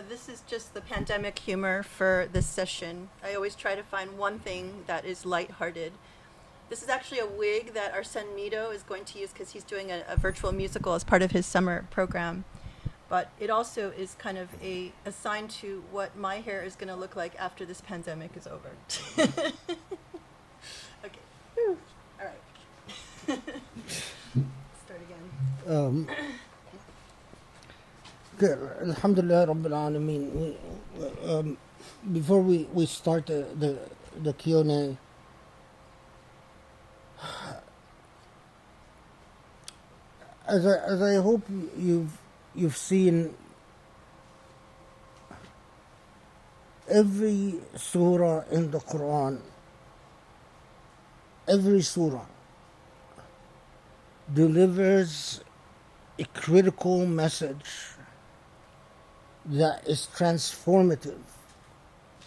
this is just the pandemic humor for this session. I always try to find one thing that is lighthearted. This is actually a wig that our son Mito is going to use because he's doing a virtual musical as part of his summer program. But it also is kind of a sign to what my hair is going to look like after this pandemic is over. Okay. Whew. All right. Start again. Alhamdulillah Rabbil Alameen. Before we start the Q&A, as I hope you've seen, every surah in the Quran, every surah delivers a critical message that is transformative.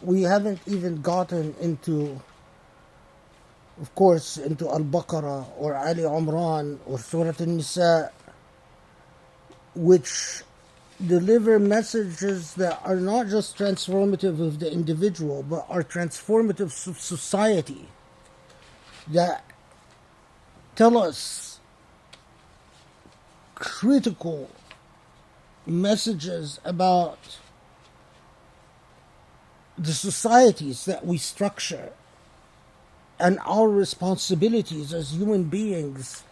We haven't even gotten into, of course, into Al-Baqarah or Ali Imran or Surah An-Nisa, which deliver messages that are not just transformative of the individual, but are transformative of society, that tell us critical messages about the societies that we structure and our responsibilities as human beings,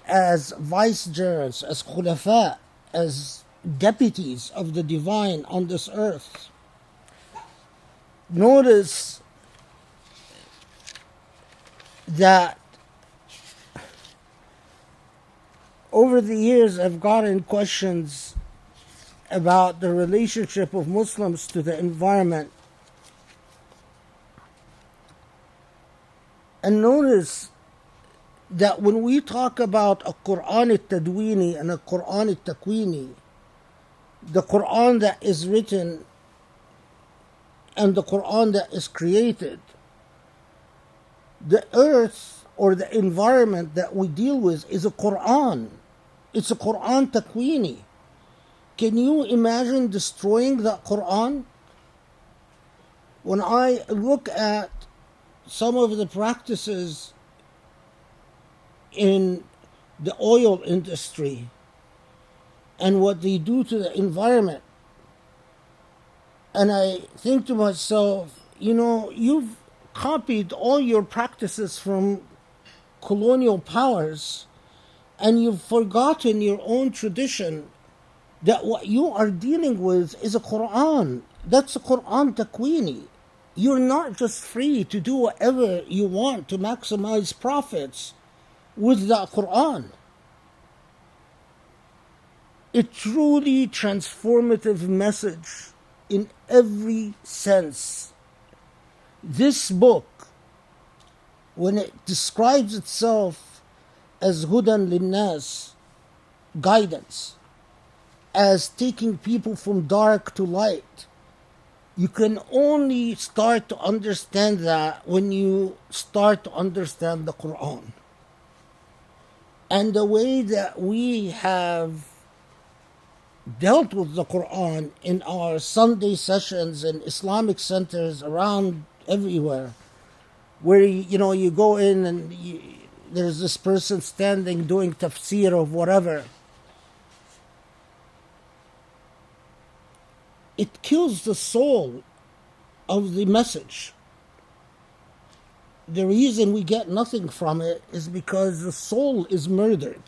as vicegerents, as khulafa, as deputies of the divine on this earth. Notice that over the years I've gotten questions about the relationship of Muslims to the environment. And notice that when we talk about a Quran al-Tadwini and a Quran al-Takwini, the Quran that is written and the Quran that is created, the earth or the environment that we deal with is a Quran. It's a Quran Takwini. Can you imagine destroying that Quran? When I look at some of the practices in the oil industry and what they do to the environment, and I think to myself, you've copied all your practices from colonial powers and you've forgotten your own tradition, that what you are dealing with is a Quran. That's a Quran Takwini. You're not just free to do whatever you want to maximize profits with that Quran. A truly transformative message in every sense. This book, when it describes itself as Hudan Linnas, guidance, as taking people from dark to light, you can only start to understand that when you start to understand the Quran. And the way that we have dealt with the Quran in our Sunday sessions in Islamic centers around everywhere, where you go in and there's this person standing doing tafsir of whatever, it kills the soul of the message. The reason we get nothing from it is because the soul is murdered.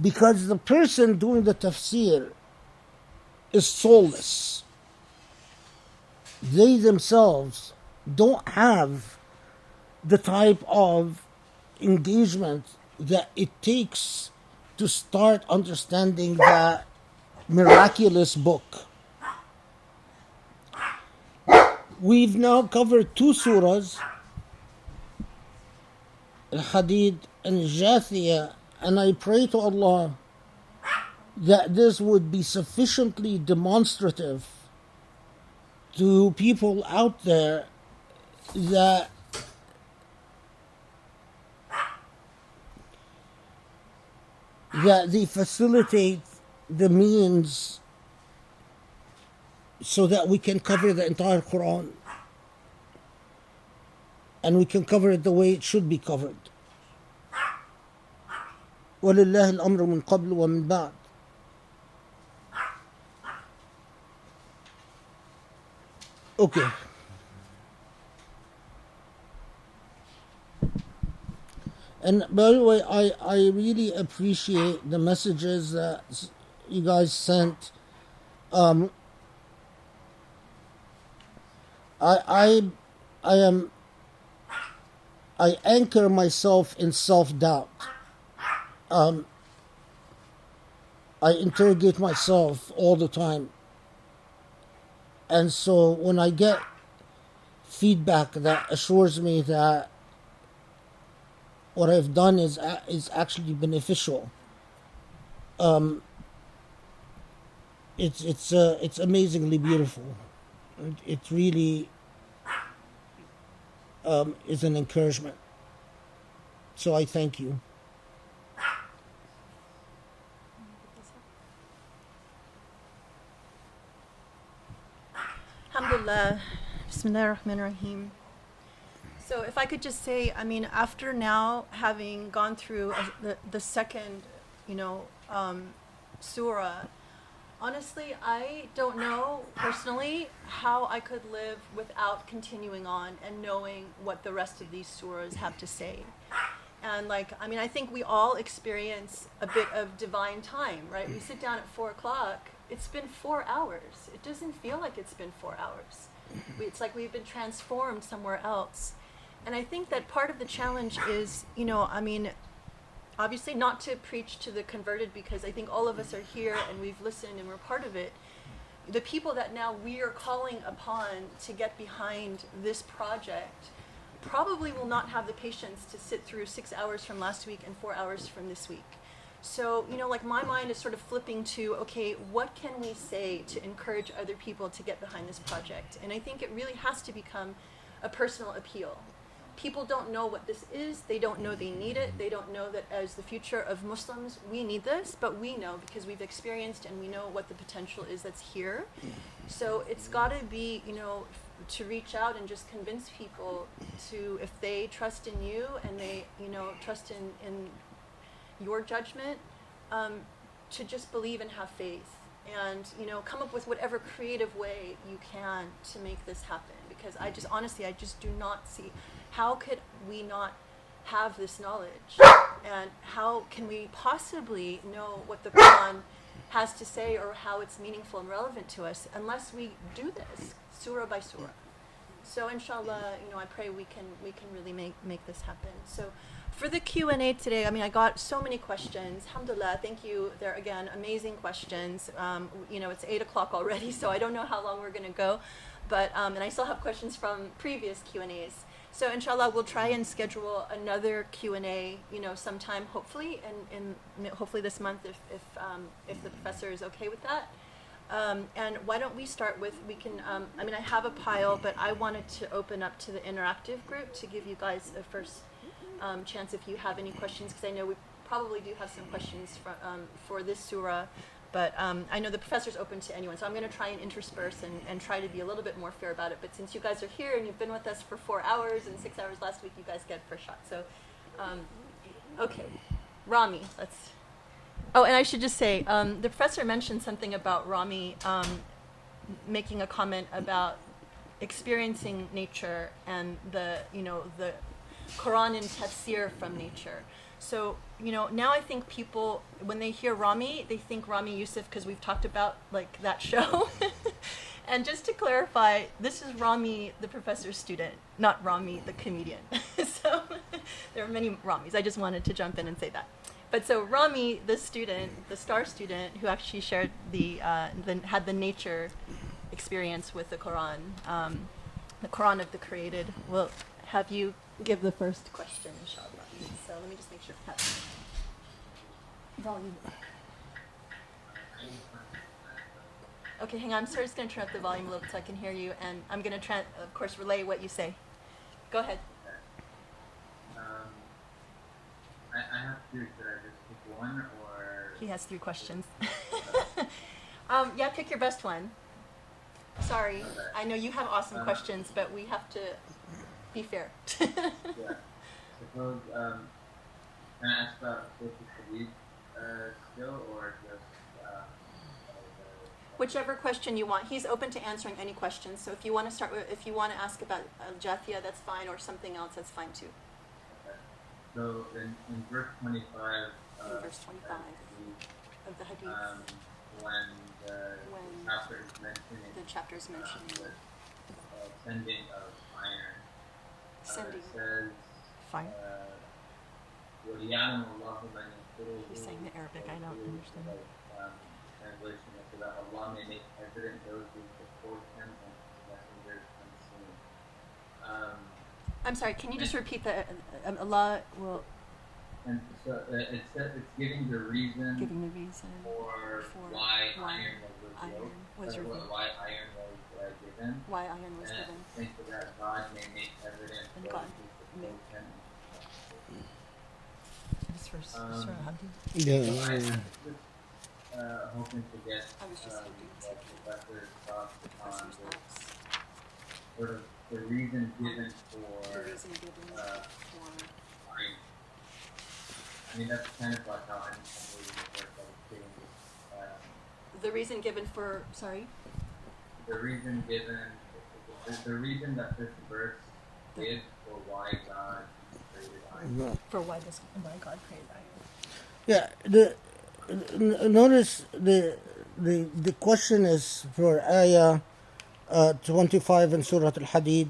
Because the person doing the tafsir is soulless. They themselves don't have the type of engagement that it takes to start understanding that miraculous book. We've now covered 2 surahs, Al-Hadid and Jathiyah, and I pray to Allah that this would be sufficiently demonstrative to people out there that they facilitate the means so that we can cover the entire Quran, and we can cover it the way it should be covered. وَلِلَّهِ الْأَمْرُ مِنْ قَبْلُ وَمِنْ بَعْدُ. Okay. And by the way, I really appreciate the messages that you guys sent. Um, I am, I anchor myself in self-doubt. I interrogate myself all the time. And so when I get feedback that assures me that what I've done is actually beneficial, it's amazingly beautiful. It really is an encouragement. So I thank you. Alhamdulillah. Bismillahirrahmanirrahim. So if I could just say, I mean, after now having gone through the second, surah, honestly, I don't know personally how I could live without continuing on and knowing what the rest of these surahs have to say. And I think we all experience a bit of divine time, right? We sit down at 4 o'clock. It's been 4 hours. It doesn't feel like it's been 4 hours. It's like we've been transformed somewhere else. And I think that part of the challenge is, obviously not to preach to the converted, because I think all of us are here and we've listened and we're part of it. The people that now we are calling upon to get behind this project probably will not have the patience to sit through 6 hours from last week and 4 hours from this week. So, my mind is sort of flipping to, okay, what can we say to encourage other people to get behind this project? And I think it really has to become a personal appeal. People don't know what this is. They don't know they need it. They don't know that as the future of Muslims, we need this, but we know because we've experienced and we know what the potential is that's here. So it's got to be, to reach out and just convince people to, if they trust in you and they, trust in your judgment, to just believe and have faith and, come up with whatever creative way you can to make this happen. Because I just do not see, how could we not have this knowledge? And how can we possibly know what the Quran has to say or how it's meaningful and relevant to us unless we do this surah by surah? So inshallah, I pray we can really make this happen. So for the Q&A today, I got so many questions. Alhamdulillah, thank you. They're, again, amazing questions. It's 8 o'clock already, so I don't know how long we're going to go. But, and I still have questions from previous Q&As. So inshallah, we'll try and schedule another Q&A, sometime, hopefully, and hopefully this month if the professor is okay with that. And why don't we start with, I have a pile, but I wanted to open up to the interactive group to give you guys a first chance if you have any questions, because I know we probably do have some questions for this surah, but I know the professor's open to anyone, so I'm going to try and intersperse and try to be a little bit more fair about it. But since you guys are here and you've been with us for 4 hours and 6 hours last week, you guys get first shot. So, okay, Rami, let's... Oh, and I should just say, the professor mentioned something about Rami making a comment about experiencing nature and the Quran and tafsir from nature. So, now I think people, when they hear Rami, they think Rami Youssef because we've talked about, that show. And just to clarify, this is Rami, the professor's student, not Rami, the comedian. So, there are many Ramis. I just wanted to jump in and say that. But so Rami, the student, the star student, who actually shared had the nature experience with the Quran of the created, will have you give the first question, inshallah. So let me just make sure I have volume. Okay, hang on. I'm just going to turn up the volume a little so I can hear you, and I'm going to, of course, relay what you say. Go ahead. I have two. Should I just pick one, or...? He has 3 questions. Yeah, pick your best one. Sorry, Okay. I know you have awesome questions, but we have to be fair. Yeah. Suppose, can I ask about social hadith still, or just Whichever question you want. He's open to answering any questions. So if you want to start with, if you want to ask about Jathia, that's fine, or something else, that's fine too. Okay. So in verse 25, In verse 25 of the Hadith, when the When chapter is mentioning the chapter is mentioning the sending of iron, sending it says, fire. وَلِيَعْلَمَ اللَّهُ مَنْ يَنْصُرُهُ. He's saying the Arabic. I don't understand. Translation is so that Allah may make evident those who support him and his messengers unseen. I'm sorry. Can you just repeat that? Allah will And so it says it's giving the reason giving the reason for why iron was revealed, why iron was given. Why iron was and given. think that God may make evident And those God who may- support him. This verse, Surah Hadith. So I Yeah. was just hoping to get I was just looking to the professor's thoughts on Professor's this, thoughts. sort of the reason given The for reason given for iron. I mean, that's kind of like how I'm reading the verse. I was getting this, the reason given for. Sorry. the reason given, the reason that this verse gives for why God created iron. For why God created iron. Yeah, notice the question is for ayah 25 in Surah Al-Hadid.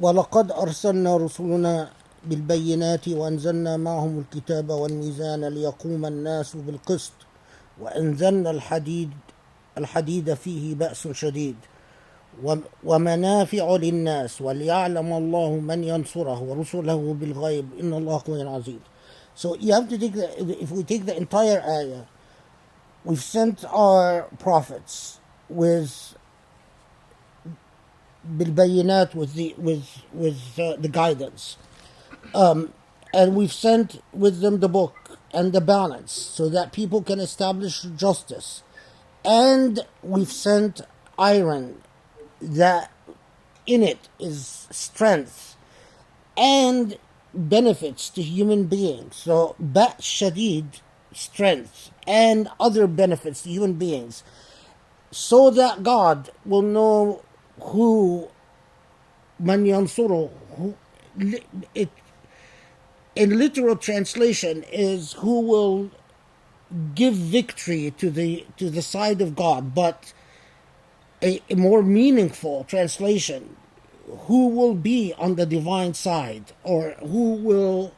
وَلَقَدْ أَرْسَلْنَا رُسُلُنَا بِالْبَيِّنَاتِ وَأَنزَلْنَا مَعَهُمُ الْكِتَابَ وَالْمِيزَانَ لِيَقُومَ النَّاسُ بِالْقِسْطِ وَأَنزَلْنَا الحديد فيه بأس شديد ومنافع للناس وليعلم الله من ينصره ورسله بالغيب إن الله قوي عزيز. So you have to take if we take the entire ayah, we've sent our prophets with بالبينات, with the guidance, and we've sent with them the book and the balance so that people can establish justice, and we've sent iron that in it is strength and benefits to human beings. So Ba's Shadid, strength, and other benefits to human beings, so that God will know who man yansuru, who it in literal translation is who will give victory to the side of God, but a more meaningful translation, who will be on the divine side, or who will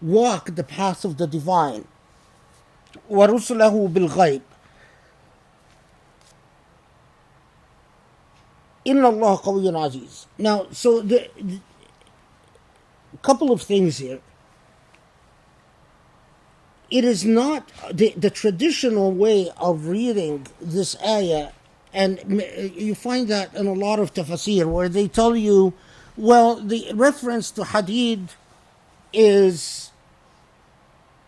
walk the path of the divine. وَرُسُلَهُ بِالْغَيْبِ إِنَّ اللَّهَ قَوِيٌّ عَزِيزٌ. Now, so the couple of things here. It is not the traditional way of reading this ayah, and you find that in a lot of tafsir, where they tell you, well, the reference to hadid is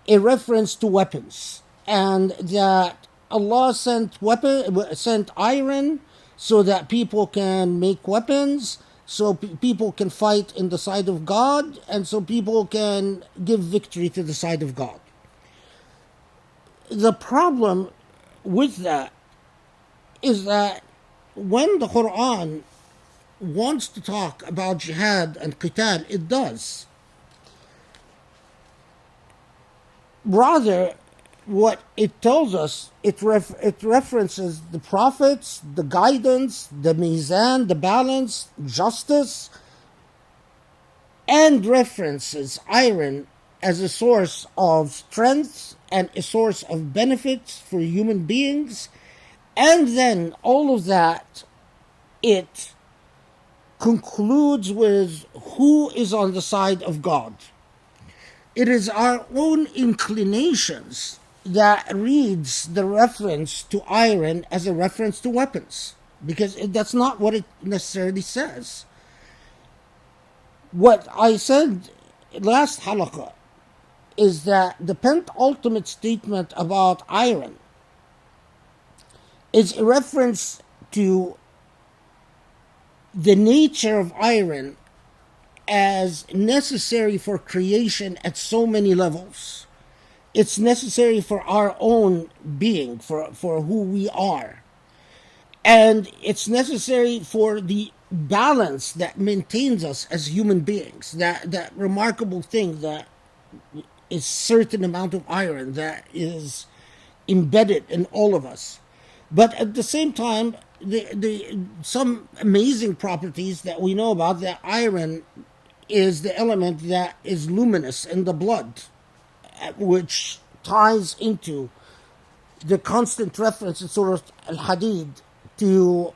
a reference to weapons, and that Allah sent iron so that people can make weapons, so people can fight in the side of God, and so people can give victory to the side of God. The problem with that is that when the Quran wants to talk about jihad and qital, it does. Rather, what it tells us, it references the prophets, the guidance, the mizan, the balance, justice, and references iron as a source of strength and a source of benefits for human beings. And then all of that, it concludes with who is on the side of God. It is our own inclinations that reads the reference to iron as a reference to weapons, because that's not what it necessarily says. What I said last Halaqa is that the penultimate statement about iron is a reference to the nature of iron as necessary for creation at so many levels. It's necessary for our own being, for who we are. And it's necessary for the balance that maintains us as human beings. That remarkable thing that is certain amount of iron that is embedded in all of us. But at the same time, some amazing properties that we know about, that iron is the element that is luminous in the blood, which ties into the constant reference in Surah Al-Hadid to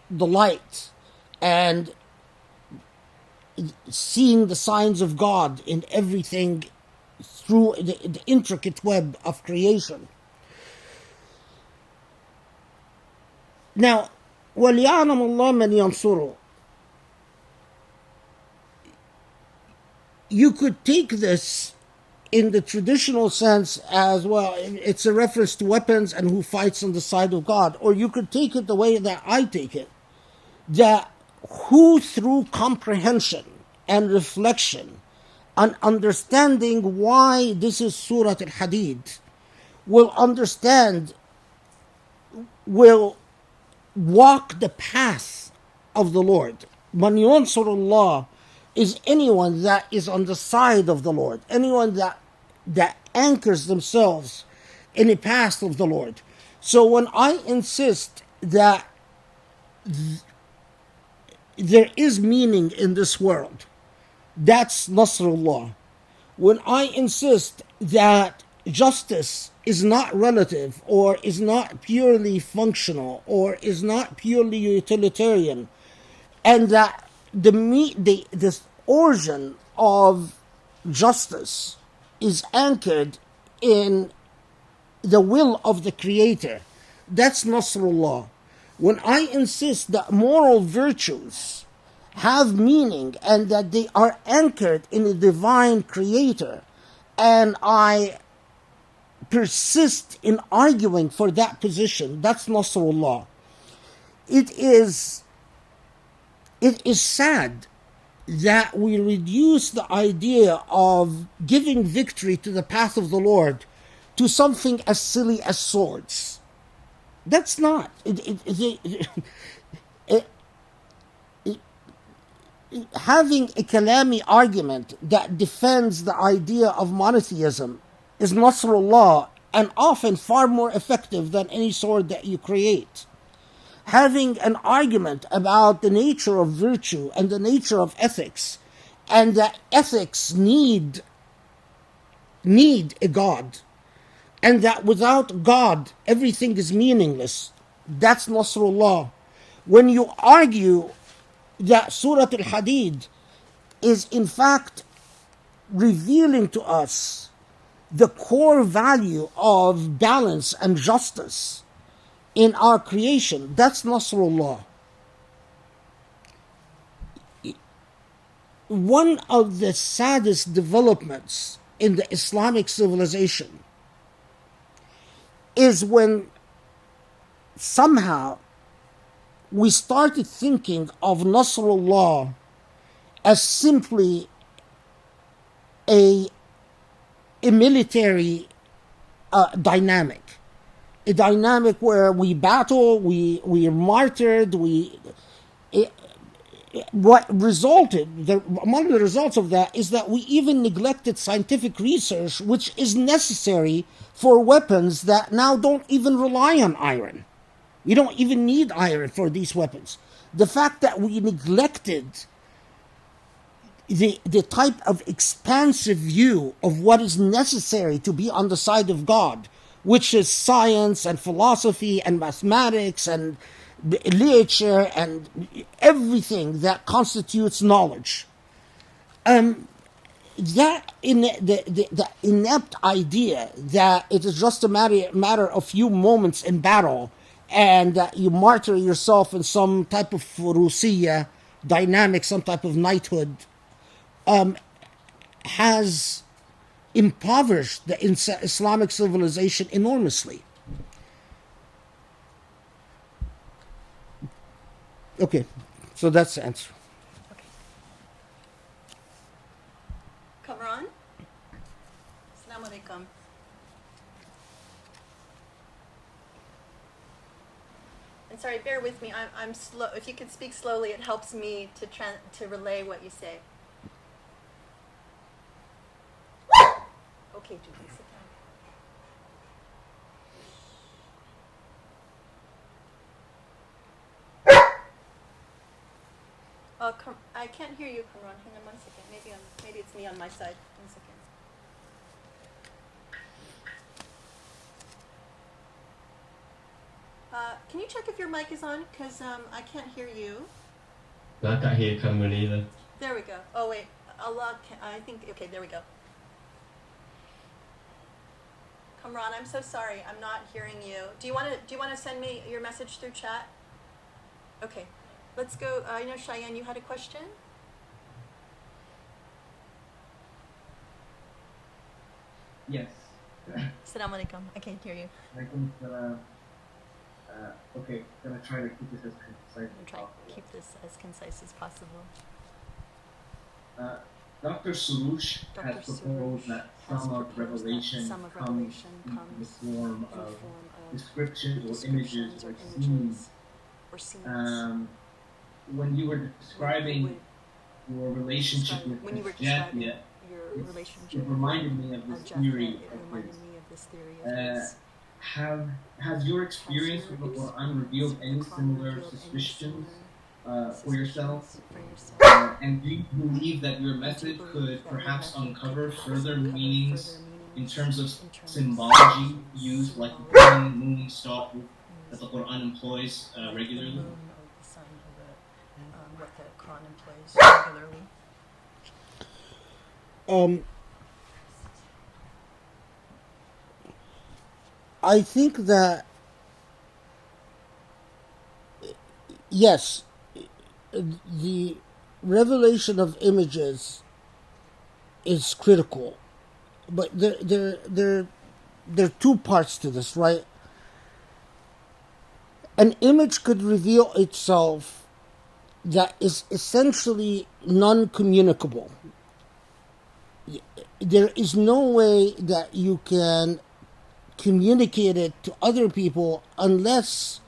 the light and seeing the signs of God in everything through the intricate web of creation. Now, وَلْيَعْلَمَ اللَّهُ مَنْ يَنْصُرُهُ. You could take this in the traditional sense as, well, it's a reference to weapons and who fights on the side of God. Or you could take it the way that I take it, that who through comprehension and reflection and understanding why this is Surah Al-Hadid will walk the path of the Lord. Man yansurullah is anyone that is on the side of the Lord, anyone that anchors themselves in the path of the Lord. So when I insist that there is meaning in this world, that's Nasrullah. When I insist that justice is not relative or is not purely functional or is not purely utilitarian, and that the origin of justice is anchored in the will of the Creator, that's Nasrullah. When I insist that moral virtues have meaning and that they are anchored in a divine Creator, and I persist in arguing for that position, that's Nasrullah. It is sad that we reduce the idea of giving victory to the path of the Lord to something as silly as swords. That's not. Having a kalami argument that defends the idea of monotheism is Nasrullah, and often far more effective than any sword that you create. Having an argument about the nature of virtue and the nature of ethics, and that ethics need a God, and that without God everything is meaningless, that's Nasrullah. When you argue that Surah Al-Hadid is in fact revealing to us the core value of balance and justice in our creation, that's Nasrullah. One of the saddest developments in the Islamic civilization is when somehow we started thinking of Nasrullah as simply a military dynamic. A dynamic where we battle, we are martyred, what resulted, among the results of that is that we even neglected scientific research, which is necessary for weapons that now don't even rely on iron. We don't even need iron for these weapons. The fact that we neglected the type of expansive view of what is necessary to be on the side of God, which is science and philosophy and mathematics and literature and everything that constitutes knowledge. That in the inept idea that it is just a matter of few moments in battle, and that you martyr yourself in some type of furusiyya dynamic, some type of knighthood, has impoverished the Islamic civilization enormously. Okay, so that's the answer. Okay. Kamran? Assalamu alaikum. And sorry, bear with me. I'm slow. If you can speak slowly, it helps me to relay what you say. Okay, Julie, sit down. I can't hear you, Kamran. Hang on 1 second. Maybe it's me on my side. 1 second. Can you check if your mic is on? Because I can't hear you. I can't hear Cameron either. There we go. Oh wait, I think. Okay, there we go. Kamran, I'm so sorry. I'm not hearing you. Do you want to send me your message through chat? Okay, let's go. I know Cheyenne, you had a question. Yes. Assalamu alaikum. I can't hear you. Okay, gonna try to keep this as concise as Try possible. to keep this as concise as possible. Dr. Surush Dr. has proposed that some of Revelation comes in the form of descriptions or images or scenes. When you were describing your relationship with Jathia, it reminded me of this theory of his. Has your experience with the Quran revealed any similar suspicions for yourself? And do you believe that your method could perhaps uncover further meanings in terms of symbology used, like the moon, star that the Quran employs regularly? What the Quran employs regularly. I think that, yes, the revelation of images is critical, but there are two parts to this, right? An image could reveal itself that is essentially non-communicable. There is no way that you can communicate it to other people unless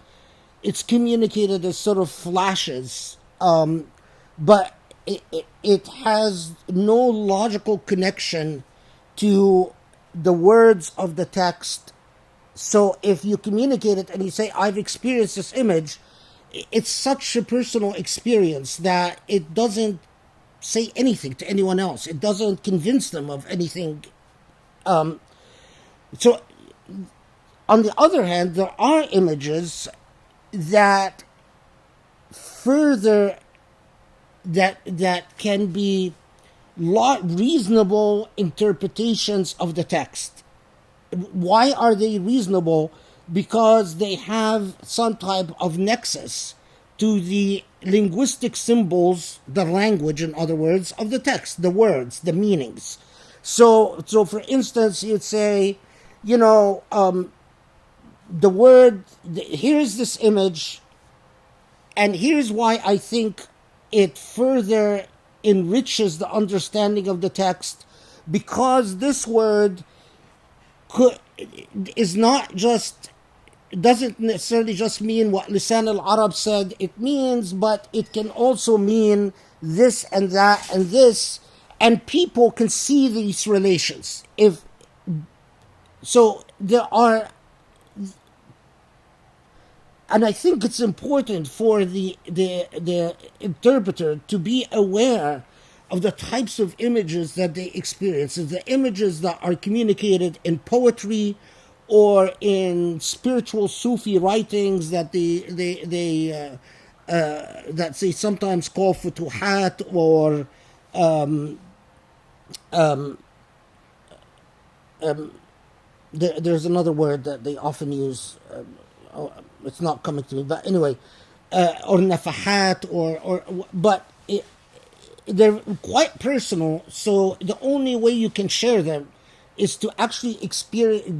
it's communicated as sort of flashes, but it has no logical connection to the words of the text. So if you communicate it and you say, I've experienced this image, it's such a personal experience that it doesn't say anything to anyone else. It doesn't convince them of anything. So on the other hand, there are images that further that can be reasonable interpretations of the text. Why are they reasonable? Because they have some type of nexus to the linguistic symbols, the language, in other words, of the text, the words, the meanings. So for instance, you'd say, the word, here's this image, and here's why I think it further enriches the understanding of the text, because this word doesn't necessarily just mean what Lisan al-Arab said it means, but it can also mean this and that and this, and people can see these relations. And I think it's important for the interpreter to be aware of the types of images that they experience, the images that are communicated in poetry or in spiritual Sufi writings that that they sometimes call futuhat, or there's another word that they often use. It's not coming to me, but anyway, or nafahat, but they're quite personal. So the only way you can share them is to actually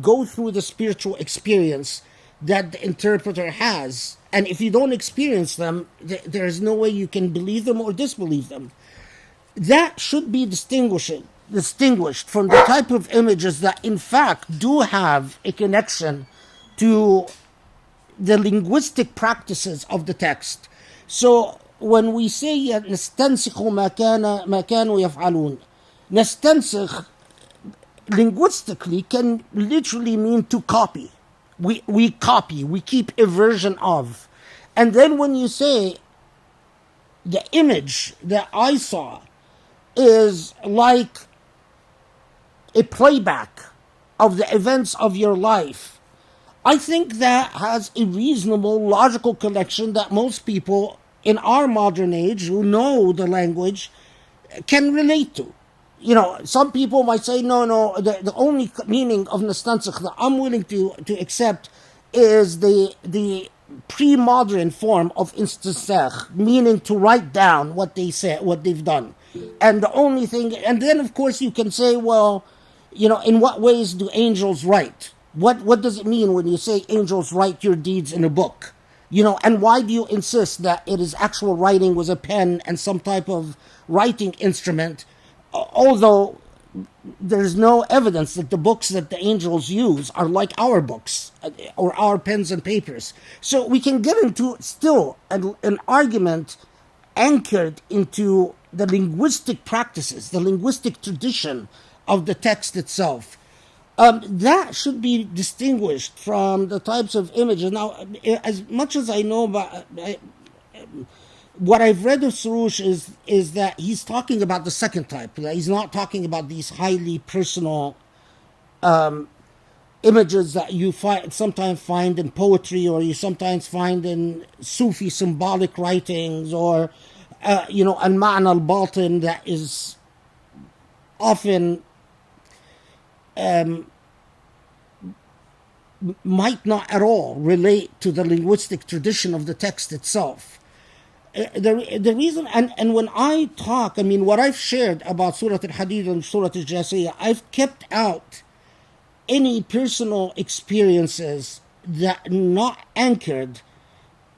go through the spiritual experience that the interpreter has. And if you don't experience them, there's no way you can believe them or disbelieve them. That should be distinguished from the type of images that in fact do have a connection to the linguistic practices of the text. So when we say نستنسخ ما كانوا يفعلون, نستنسخ linguistically can literally mean to copy. We copy, we keep a version of. And then when you say the image that I saw is like a playback of the events of your life, I think that has a reasonable logical connection that most people in our modern age who know the language can relate to. You know, some people might say, no, the only meaning of nastansakh that I'm willing to accept is the pre-modern form of istinsakh, meaning to write down what they said, what they've done. And the only thing, and then of course you can say, well, you know, in what ways do angels write? What does it mean when you say angels write your deeds in a book? You know, and why do you insist that it is actual writing with a pen and some type of writing instrument, although there's no evidence that the books that the angels use are like our books or our pens and papers. So we can get into still an argument anchored into the linguistic practices, the linguistic tradition of the text itself. That should be distinguished from the types of images. Now, as much as I know about what I've read of Surush is that he's talking about the second type. He's not talking about these highly personal images that you sometimes find in poetry, or you sometimes find in Sufi symbolic writings, or you know, al-ma'na al-batin, that is often might not at all relate to the linguistic tradition of the text itself. The reason, and when I talk, I mean, what I've shared about Surah Al-Hadid and Surah Al-Jasiyah, I've kept out any personal experiences that are not anchored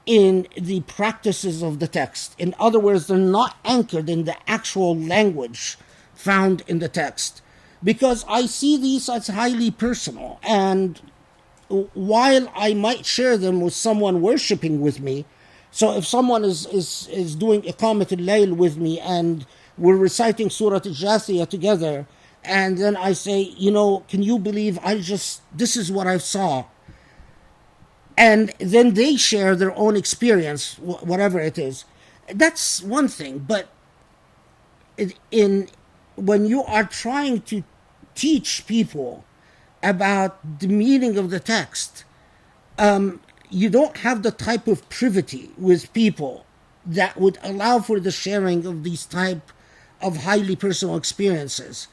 in the practices of the text. In other words, they're not anchored in the actual language found in the text, because I see these as highly personal. And while I might share them with someone worshiping with me, so if someone is doing Iqamat al-Layl with me and we're reciting Surah Al-Jasiyah together, and then I say, you know, can you believe this is what I saw? And then they share their own experience, whatever it is. That's one thing. But when you are trying to teach people about the meaning of the text, you don't have the type of privity with people that would allow for the sharing of these type of highly personal experiences.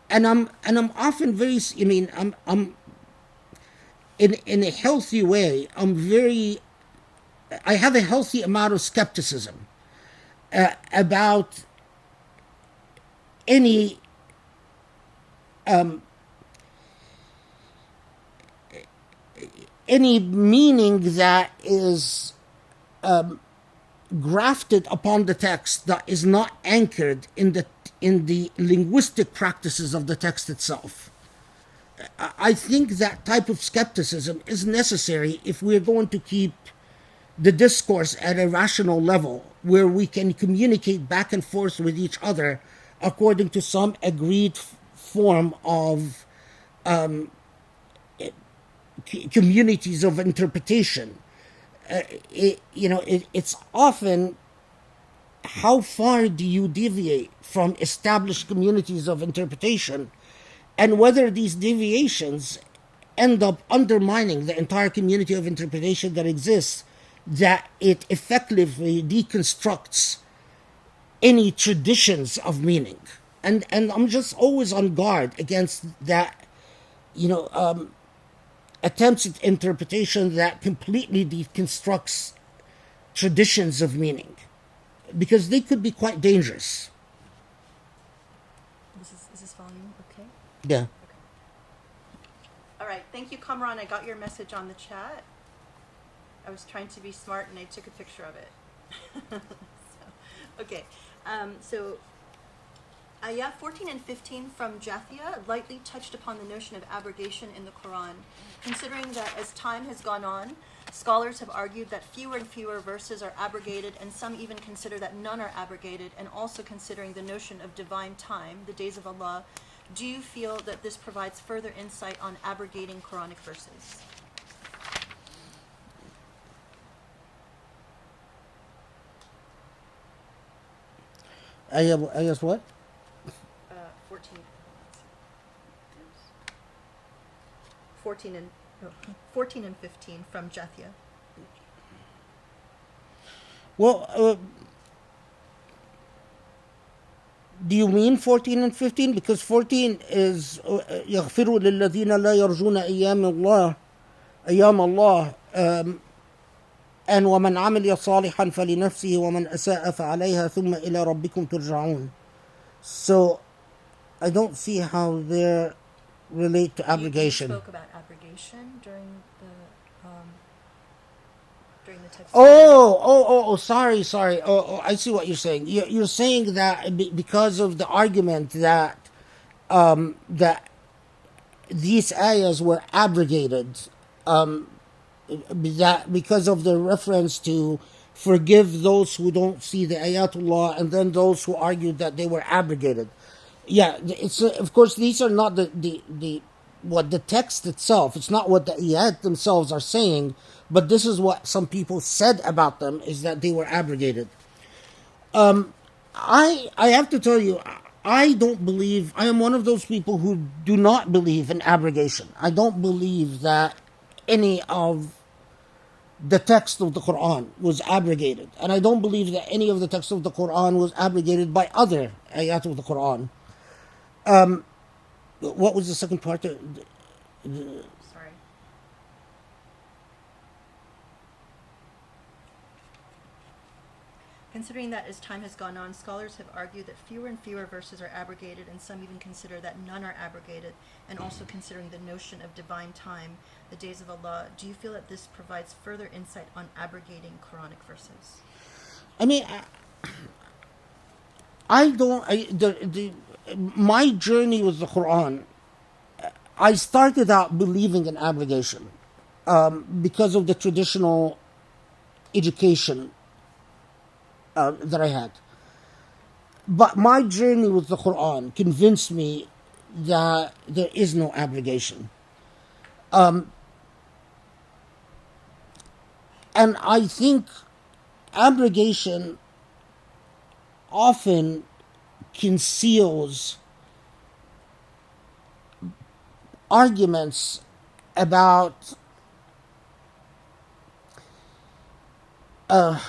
And I'm often very, I mean, I'm in a healthy way, I have a healthy amount of skepticism about any meaning that is grafted upon the text that is not anchored in the linguistic practices of the text itself. I think that type of skepticism is necessary if we're going to keep the discourse at a rational level, where we can communicate back and forth with each other according to some agreed form of communities of interpretation. It's often how far do you deviate from established communities of interpretation, and whether these deviations end up undermining the entire community of interpretation that exists, that it effectively deconstructs any traditions of meaning. And I'm just always on guard against that, attempts at interpretation that completely deconstructs traditions of meaning, because they could be quite dangerous. Is this volume okay? Yeah. Okay. All right. Thank you, Kamran. I got your message on the chat. I was trying to be smart and I took a picture of it. Okay, so ayat 14 and 15 from Jathia lightly touched upon the notion of abrogation in the Quran, considering that as time has gone on, scholars have argued that fewer and fewer verses are abrogated, and some even consider that none are abrogated, and also considering the notion of divine time, the days of Allah. Do you feel that this provides further insight on abrogating Quranic verses? I guess what? 14. 14 and 14 and 15 from Jathia. Well, do you mean 14 and 15? Because 14 is يغفر للذين لا يرجون أيام الله and ومن عمل صالحا فلنفسه ومن أساء فعليها ثم إلى ربكم ترجعون. So I don't see how they relate to abrogation. You spoke about abrogation during the text. Sorry. I see what you're saying. You're saying that because of the argument that that these ayahs were abrogated, that because of the reference to forgive those who don't see the ayatullah, and then those who argued that they were abrogated. Yeah, it's of course these are not the what the text itself. It's not what the ayat themselves are saying, but this is what some people said about them, is that they were abrogated. I have to tell you, I don't believe. I am one of those people who do not believe in abrogation. I don't believe that any of the text of the Quran was abrogated, and I don't believe that any of the text of the Quran was abrogated by other ayat of the Quran. What was the second part? Sorry. Considering that as time has gone on, scholars have argued that fewer and fewer verses are abrogated, and some even consider that none are abrogated, and also considering the notion of divine time, the days of Allah. Do you feel that this provides further insight on abrogating Quranic verses? I mean, I don't. My journey with the Quran, I started out believing in abrogation because of the traditional education that I had. But my journey with the Quran convinced me that there is no abrogation. And I think abrogation often conceals arguments about I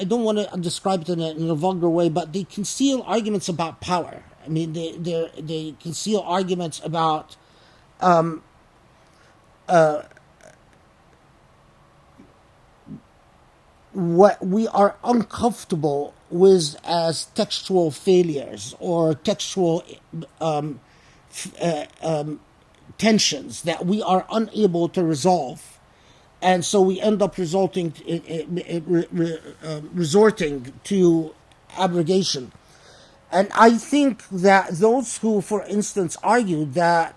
don't want to describe it in a vulgar way, but they conceal arguments about power. I mean, they conceal arguments about what we are uncomfortable with as textual failures or textual tensions that we are unable to resolve. And so we end up resorting to abrogation. And I think that those who, for instance, argued that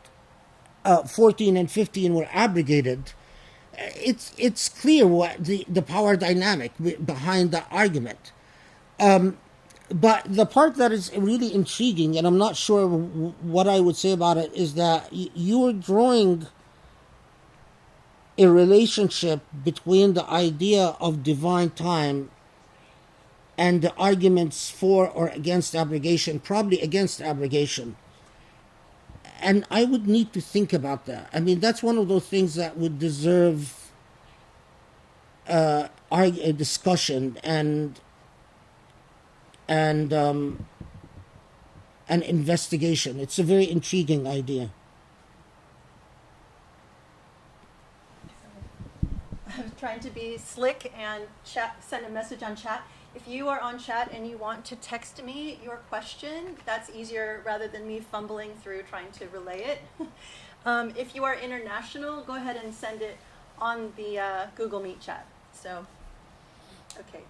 14 and 15 were abrogated, it's clear what the power dynamic behind the argument. But the part that is really intriguing, and I'm not sure what I would say about it, is that you are drawing a relationship between the idea of divine time and the arguments for or against abrogation, probably against abrogation. And I would need to think about that. I mean, that's one of those things that would deserve a discussion and an investigation. It's a very intriguing idea. I was trying to be slick and send a message on chat. If you are on chat and you want to text me your question, that's easier rather than me fumbling through trying to relay it. If you are international, go ahead and send it on the Google Meet chat. So, okay.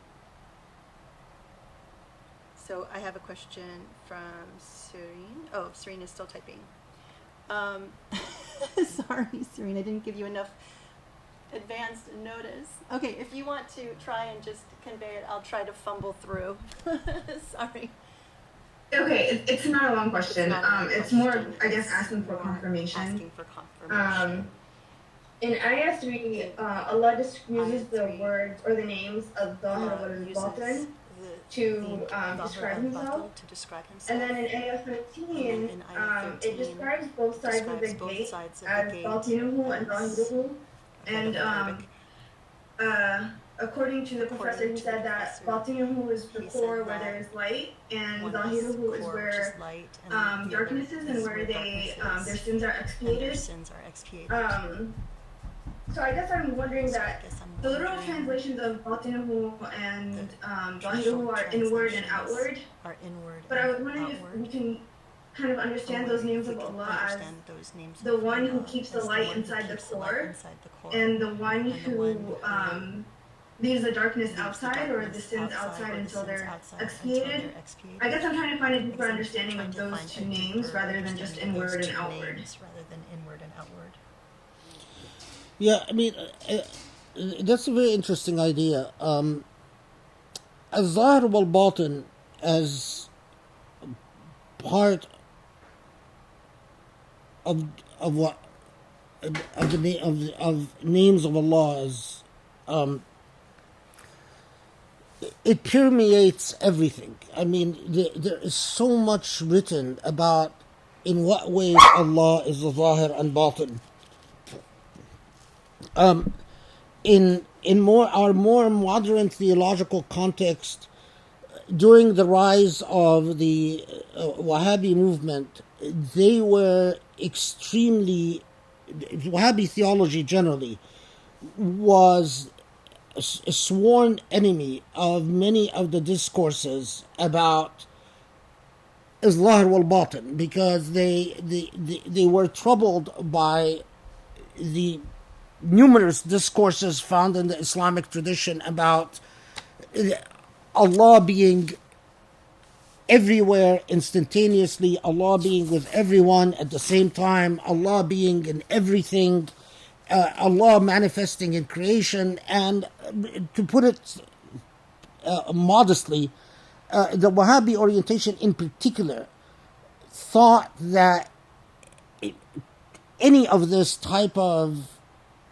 So I have a question from Serene. Oh, Serene is still typing. Sorry, Serene, I didn't give you enough advanced notice. Okay, if you want to try and just convey it, I'll try to fumble through. Sorry. Okay, it's not a long question. It's more, I guess, asking for confirmation. Asking for confirmation. In Ayah 3, Allah uses the words or the names of Zahir al-Batin to describe himself. And then in Ayah 13, it describes both sides of the gate as Batinuhu and Zahiruhu. And according to the professor, he said that Batinuhu is the core where there is light, and Zahiruhu is where darkness is and where their sins are expiated. So I guess I'm wondering that the literal translations of Batinuhu and Zahiruhu are inward and outward. But I was wondering if we can kind of understand those names of Allah as the one who keeps the light inside the core, and the one who leaves the darkness outside or the sins outside until they're expiated. I guess I'm trying to find a deeper understanding of those two names rather than just inward and outward. Yeah, I mean, that's a very interesting idea. Al-Zahir wal-Batin as part of what of names of Allah is, it permeates everything. I mean, there is so much written about in what ways Allah is the Zahir and Batin. In our more modern theological context, during the rise of the Wahhabi movement, they were Wahhabi theology generally was a sworn enemy of many of the discourses about Zahir wal Batin, because they were troubled by the numerous discourses found in the Islamic tradition about Allah being everywhere instantaneously, Allah being with everyone at the same time, Allah being in everything, Allah manifesting in creation. And to put it modestly, the Wahhabi orientation in particular thought that any of this type of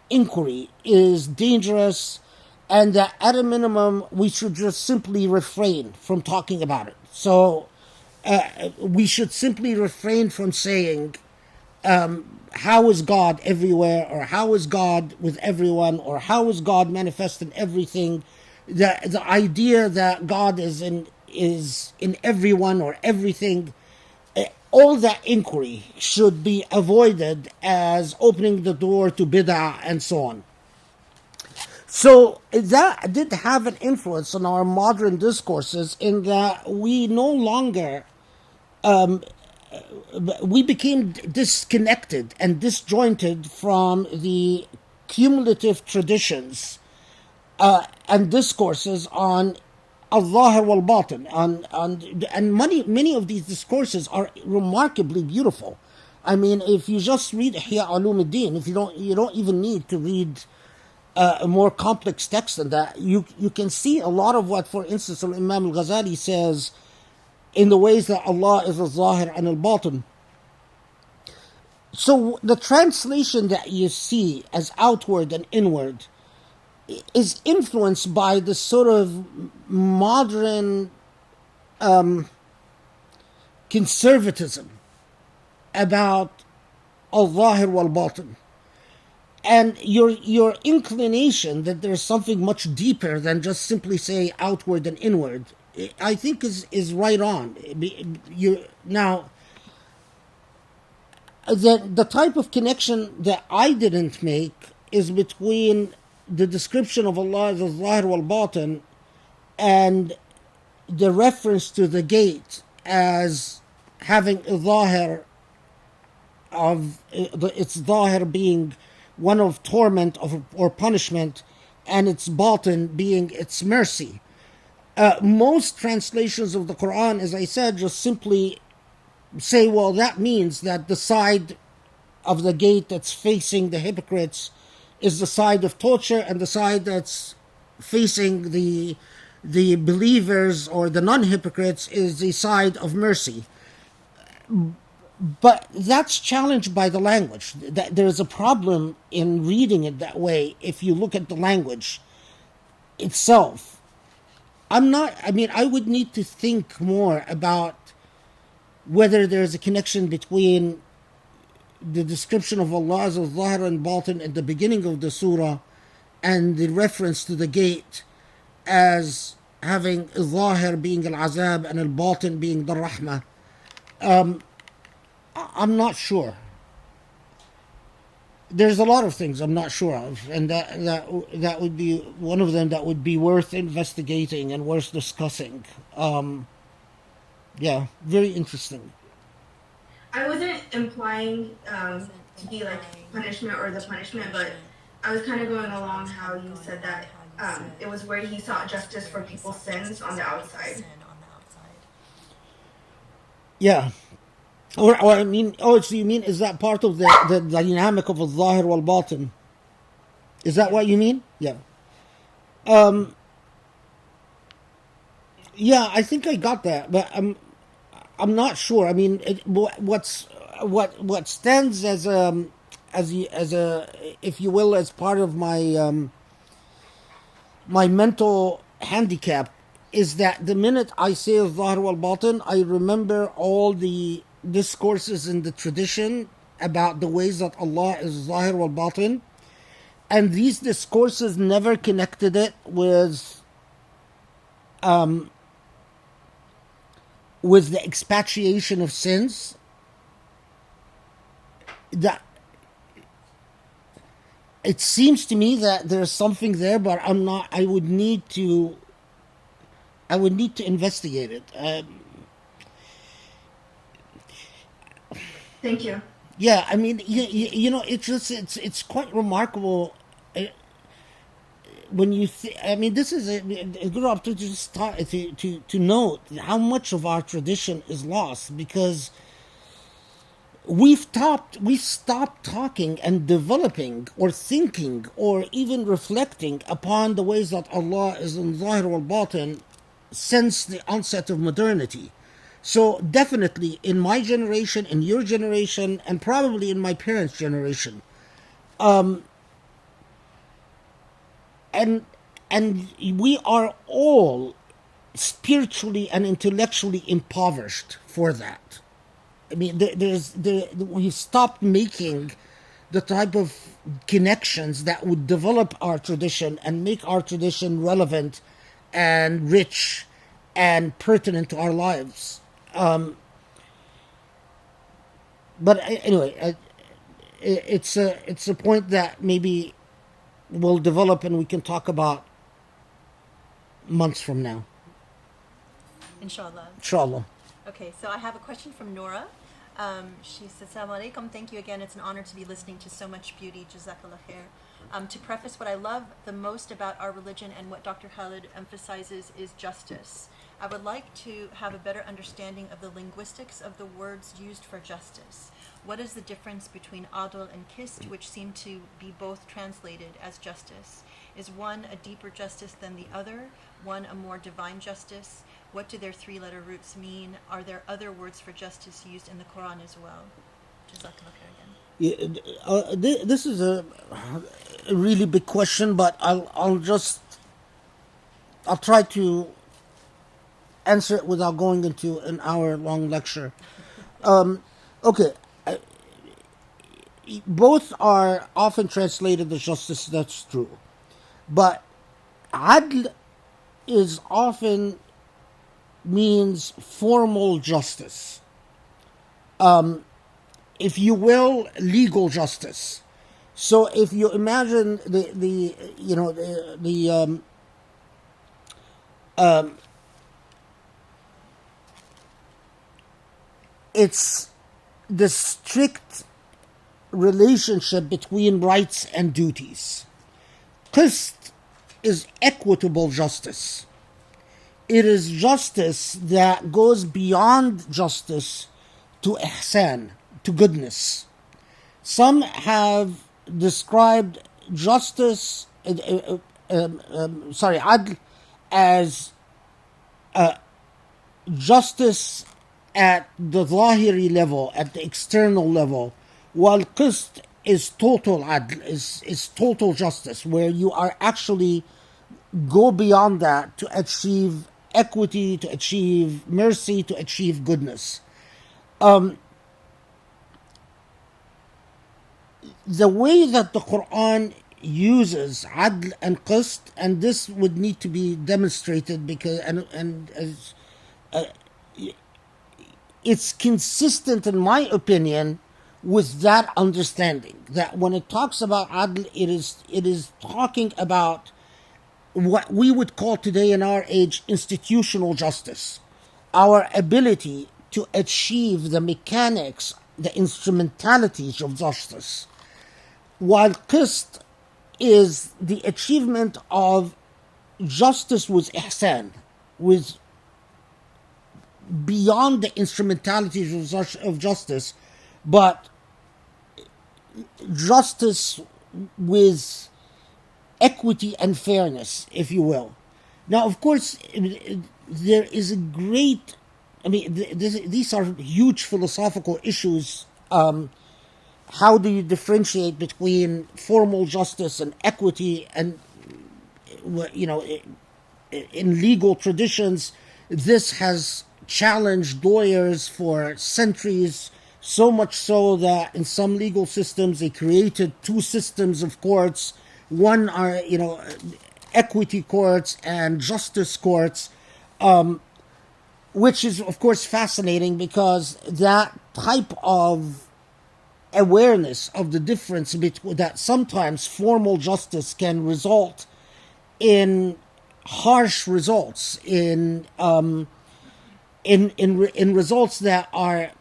inquiry is dangerous, and that at a minimum we should just simply refrain from talking about it. So we should simply refrain from saying how is God everywhere, or how is God with everyone, or how is God manifest in everything. The idea that God is in everyone or everything, all that inquiry should be avoided as opening the door to bid'ah and so on. So that did have an influence on our modern discourses, in that we no longer, we became disconnected and disjointed from the cumulative traditions and discourses on al-Zahir wal-Batin, and many of these discourses are remarkably beautiful. I mean, if you just read Ihya Ulumuddin, if you don't even need to read a more complex text than that, you can see a lot of what, for instance, Imam al-Ghazali says in the ways that Allah is al-Zahir and al-Batin. So the translation that you see as outward and inward is influenced by this sort of modern conservatism about al-Zahir wal-Batin. And your inclination that there's something much deeper than just simply say outward and inward, I think is right on. Now, the type of connection that I didn't make is between the description of Allah as al-Zahir wal-Batin and the reference to the gate as having a Zahir of its Zahir being one of torment or punishment, and its batin being its mercy. Most translations of the Quran, as I said, just simply say, well, that means that the side of the gate that's facing the hypocrites is the side of torture, and the side that's facing the believers or the non-hypocrites is the side of mercy. But that's challenged by the language. That there is a problem in reading it that way if you look at the language itself. I would need to think more about whether there's a connection between the description of Allah as al-Zahir and Batin at the beginning of the surah and the reference to the gate as having al-Zahir being al-Azab and al-Batin being the Rahmah. I'm not sure. There's a lot of things I'm not sure of, and that would be one of them that would be worth investigating and worth discussing. Yeah, very interesting. I wasn't implying to be like punishment or the punishment, but I was kind of going along how you said that it was where he sought justice for people's sins on the outside. Yeah. So you mean, is that part of the dynamic of al-Zahir wal-Batin? Is that what you mean? Yeah. Yeah, I think I got that, but I'm not sure. I mean, what stands as a if you will, as part of my my mental handicap is that the minute I say al-Zahir wal-Batin, I remember all the discourses in the tradition about the ways that Allah is Zahir wal-Batin, and these discourses never connected it with the expatriation of sins. That it seems to me that there's something there, but I'm not. I would need to investigate it. Thank you. Yeah, I mean, it's quite remarkable when you I mean, this is a good opportunity to note how much of our tradition is lost because we stopped talking and developing or thinking or even reflecting upon the ways that Allah is in Zahir wal Batin since the onset of modernity. So definitely in my generation, in your generation, and probably in my parents' generation, and we are all spiritually and intellectually impoverished for that. I mean, we've stopped making the type of connections that would develop our tradition and make our tradition relevant and rich and pertinent to our lives. But anyway, it's a point that maybe will develop and we can talk about months from now. Inshallah. Inshallah. Okay, so I have a question from Nora. She says, Assalamu alaikum, thank you again. It's an honor to be listening to so much beauty. Jazakallah khair. To preface, what I love the most about our religion and what Dr. Khalid emphasizes is justice. I would like to have a better understanding of the linguistics of the words used for justice. What is the difference between adl and qist, which seem to be both translated as justice? Is one a deeper justice than the other? One a more divine justice? What do their three-letter roots mean? Are there other words for justice used in the Quran as well? Jazakallah khair again. Yeah, this is a really big question, but I'll try to answer it without going into an hour-long lecture. Okay, both are often translated as justice. That's true, but adl is often means formal justice. If you will, legal justice. So if you imagine it's the strict relationship between rights and duties. Qist is equitable justice. It is justice that goes beyond justice to ihsan, to goodness. Some have described justice, adl, as justice at the zahiri level, at the external level, while qist is total adl, is total justice, where you are actually go beyond that to achieve equity, to achieve mercy, to achieve goodness. The way that the Quran uses adl and qist, and this would need to be demonstrated because it's consistent, in my opinion, with that understanding that when it talks about adl, it is talking about what we would call today in our age institutional justice, our ability to achieve the mechanics, the instrumentalities of justice, while qist is the achievement of justice with ihsan, with beyond the instrumentalities of justice, but justice with equity and fairness, if you will. Now, of course, there is a great, these are huge philosophical issues. How do you differentiate between formal justice and equity? And, in legal traditions, this has challenged lawyers for centuries, so much so that in some legal systems they created two systems of courts. One are, equity courts and justice courts, which is, of course, fascinating because that type of awareness of the difference between that sometimes formal justice can result in harsh results, in results that are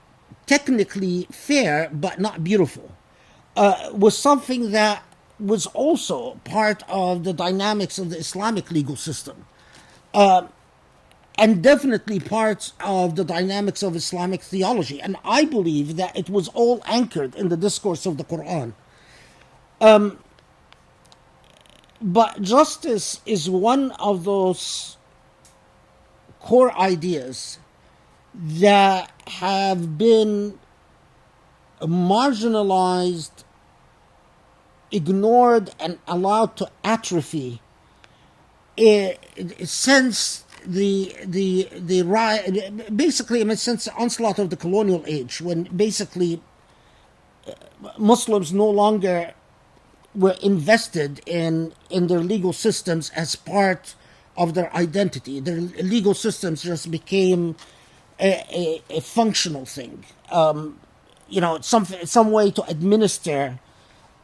technically fair but not beautiful, was something that was also part of the dynamics of the Islamic legal system, and definitely part of the dynamics of Islamic theology. And I believe that it was all anchored in the discourse of the Quran. But justice is one of those core ideas that have been marginalized, ignored, and allowed to atrophy since since the onslaught of the colonial age, when basically Muslims no longer were invested in their legal systems as part of their identity. Their legal systems just became a functional thing, some way to administer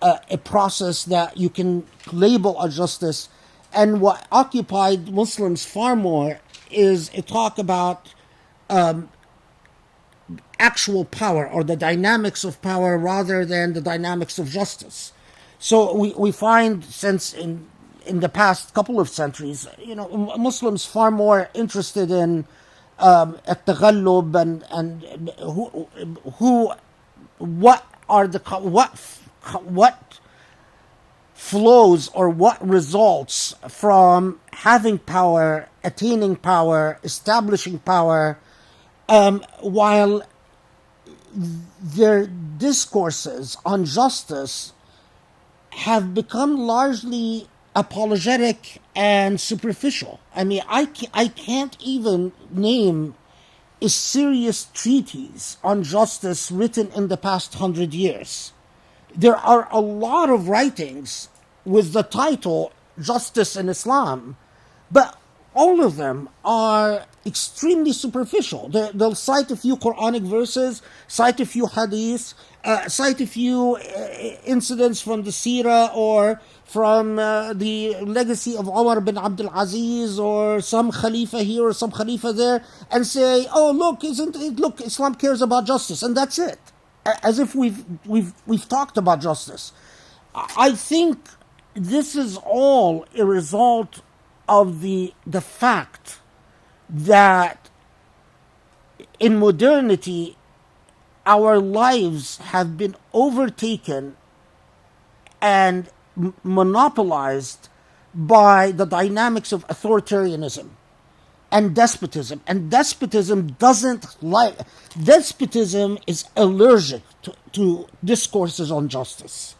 a process that you can label a justice. And what occupied Muslims far more is a talk about actual power, or the dynamics of power, rather than the dynamics of justice. So we find, since in the past couple of centuries, Muslims far more interested in at-taghallub and what flows or what results from having power, attaining power, establishing power, while their discourses on justice have become largely apologetic and superficial. I can't even name a serious treatise on justice written in the past 100 years. There are a lot of writings with the title Justice in Islam, but all of them are extremely superficial. They'll cite a few Quranic verses, cite a few hadiths, cite a few incidents from the Seerah or from the legacy of Umar bin Abdul Aziz, or some Khalifa here or some Khalifa there, and say, oh, look, look, Islam cares about justice, and that's it. as if we've talked about justice. I think this is all a result of the fact that in modernity our lives have been overtaken and monopolized by the dynamics of authoritarianism and despotism. And despotism is allergic to discourses on justice.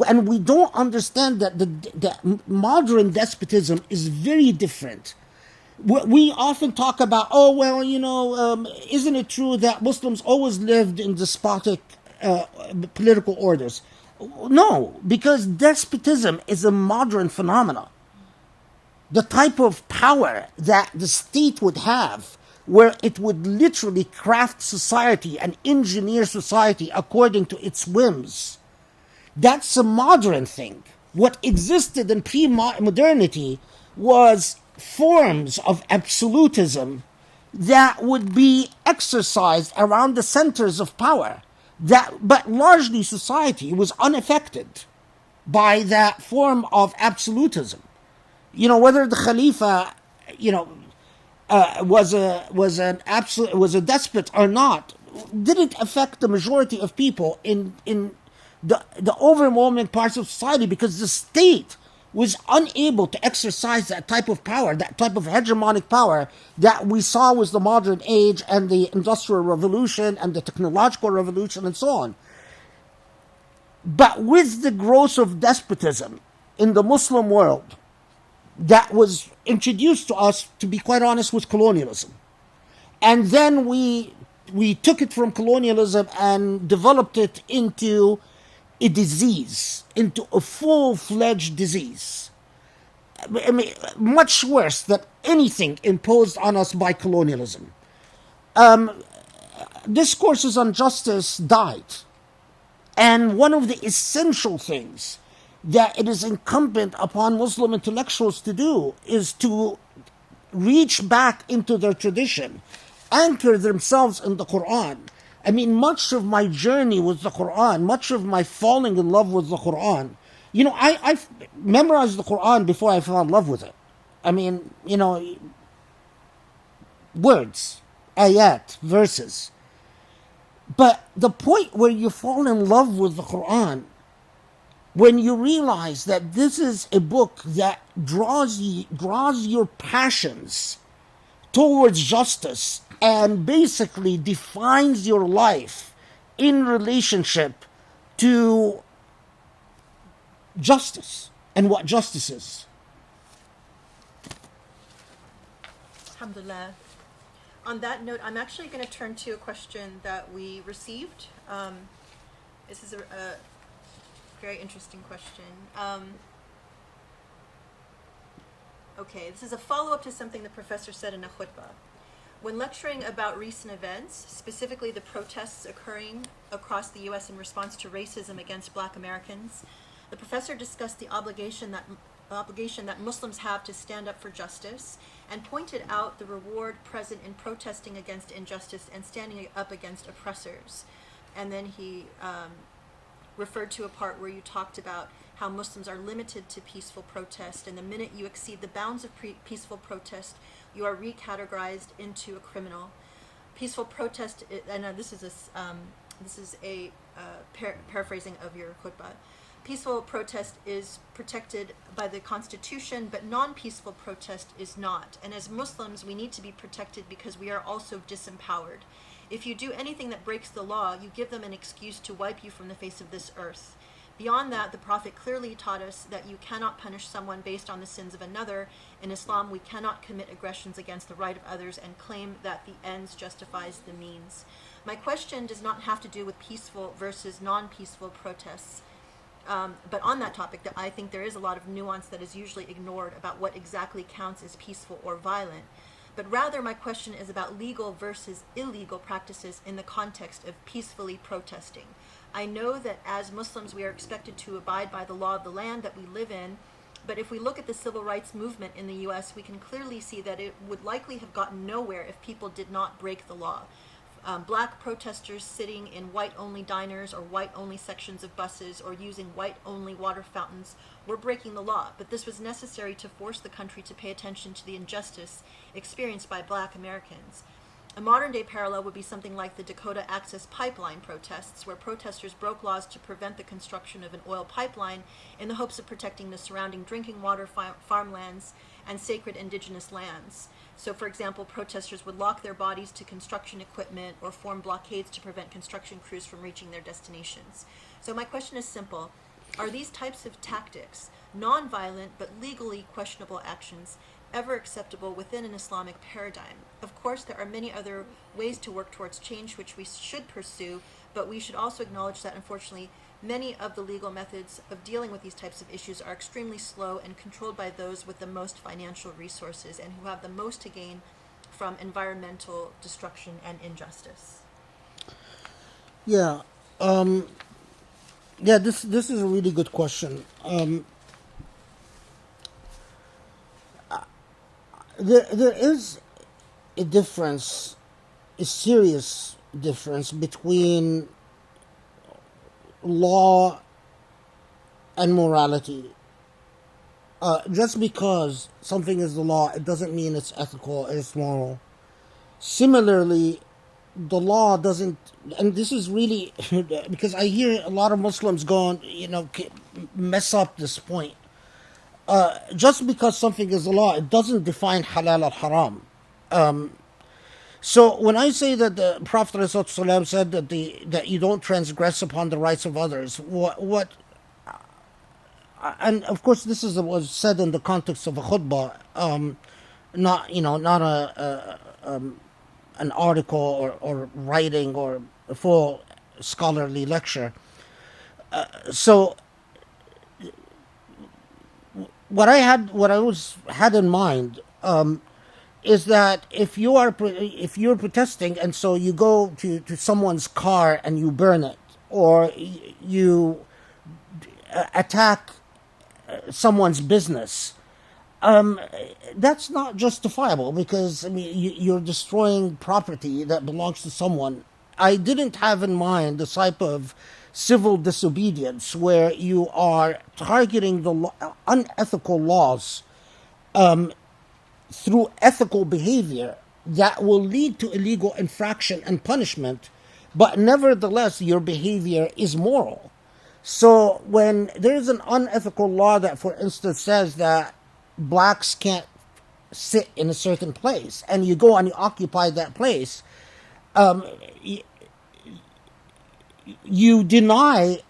And we don't understand that the modern despotism is very different. We often talk about, isn't it true that Muslims always lived in despotic political orders? No, because despotism is a modern phenomenon. The type of power that the state would have, where it would literally craft society and engineer society according to its whims, that's a modern thing. What existed in pre-modernity was forms of absolutism that would be exercised around the centers of power. But largely society was unaffected by that form of absolutism. Whether the Khalifa, was a despot or not, didn't affect the majority of people in the overwhelming parts of society, because the state was unable to exercise that type of power, that type of hegemonic power that we saw was the modern age and the Industrial Revolution and the technological revolution and so on. But with the growth of despotism in the Muslim world, that was introduced to us, to be quite honest, with colonialism. And then we took it from colonialism and developed it into a disease, into a full-fledged disease. I mean, much worse than anything imposed on us by colonialism. Discourses on justice died. And one of the essential things that it is incumbent upon Muslim intellectuals to do is to reach back into their tradition, anchor themselves in the Quran. I mean, much of my journey with the Quran, much of my falling in love with the Quran, I've memorized the Quran before I fell in love with it. I mean, words, ayat, verses. But the point where you fall in love with the Quran, when you realize that this is a book that draws your passions towards justice and basically defines your life in relationship to justice and what justice is. Alhamdulillah. On that note, I'm actually going to turn to a question that we received. This is a very interesting question. Okay, this is a follow-up to something the professor said in a khutbah. When lecturing about recent events, specifically the protests occurring across the U.S. in response to racism against Black Americans, the professor discussed the obligation that Muslims have to stand up for justice, and pointed out the reward present in protesting against injustice and standing up against oppressors. And then he referred to a part where you talked about how Muslims are limited to peaceful protest, and the minute you exceed the bounds of peaceful protest, you are recategorized into a criminal. Peaceful protest, and this is a paraphrasing of your khutbah. Peaceful protest is protected by the Constitution, but non-peaceful protest is not. And as Muslims, we need to be protected because we are also disempowered. If you do anything that breaks the law, you give them an excuse to wipe you from the face of this earth. Beyond that, the Prophet clearly taught us that you cannot punish someone based on the sins of another. In Islam, we cannot commit aggressions against the right of others and claim that the ends justifies the means. My question does not have to do with peaceful versus non-peaceful protests. But on that topic, I think there is a lot of nuance that is usually ignored about what exactly counts as peaceful or violent. But rather, my question is about legal versus illegal practices in the context of peacefully protesting. I know that as Muslims, we are expected to abide by the law of the land that we live in, but if we look at the civil rights movement in the U.S., we can clearly see that it would likely have gotten nowhere if people did not break the law. Black protesters sitting in white-only diners or white-only sections of buses or using white-only water fountains were breaking the law, but this was necessary to force the country to pay attention to the injustice experienced by Black Americans. A modern-day parallel would be something like the Dakota Access Pipeline protests, where protesters broke laws to prevent the construction of an oil pipeline in the hopes of protecting the surrounding drinking water, farmlands, and sacred indigenous lands. So, for example, protesters would lock their bodies to construction equipment or form blockades to prevent construction crews from reaching their destinations. So my question is simple. Are these types of tactics, non-violent but legally questionable actions, ever acceptable within an Islamic paradigm? Of course, there are many other ways to work towards change which we should pursue, but we should also acknowledge that, unfortunately, many of the legal methods of dealing with these types of issues are extremely slow and controlled by those with the most financial resources and who have the most to gain from environmental destruction and injustice. Yeah. This is a really good question. There is a difference, a serious difference between law and morality. Just because something is the law, it doesn't mean it's ethical and it's moral. Similarly, the law doesn't, and this is really, because I hear a lot of Muslims go and, mess up this point. Just because something is the law, it doesn't define halal or haram. So when I say that the Prophet ﷺ said that you don't transgress upon the rights of others, what and of course this was said in the context of a khutbah, not an article or writing or a full scholarly lecture. So what I had in mind is that if you're protesting and so you go to someone's car and you burn it, or you attack someone's business, that's not justifiable, because you're destroying property that belongs to someone. I didn't have in mind the type of civil disobedience where you are targeting the unethical laws through ethical behavior that will lead to illegal infraction and punishment, but nevertheless your behavior is moral. So when there's an unethical law that, for instance, says that blacks can't sit in a certain place, and you go and you occupy that place, you deny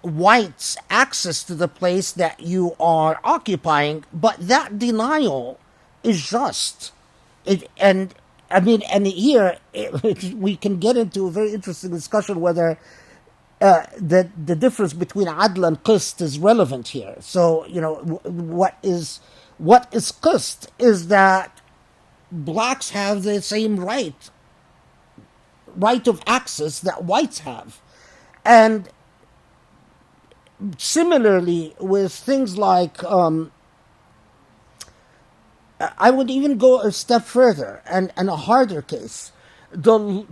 whites access to the place that you are occupying, but that denial is just. And here we can get into a very interesting discussion whether the difference between adl and qist is relevant here. So what is qist is that blacks have the same right of access that whites have. And similarly with things like, I would even go a step further and a harder case. The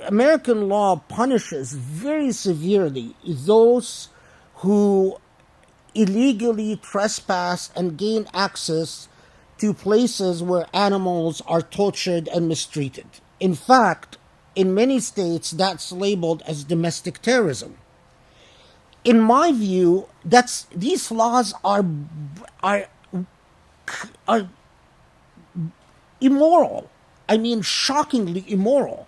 American law punishes very severely those who illegally trespass and gain access to places where animals are tortured and mistreated. In fact, in many states, that's labeled as domestic terrorism. In my view, these laws are immoral. I mean, shockingly immoral.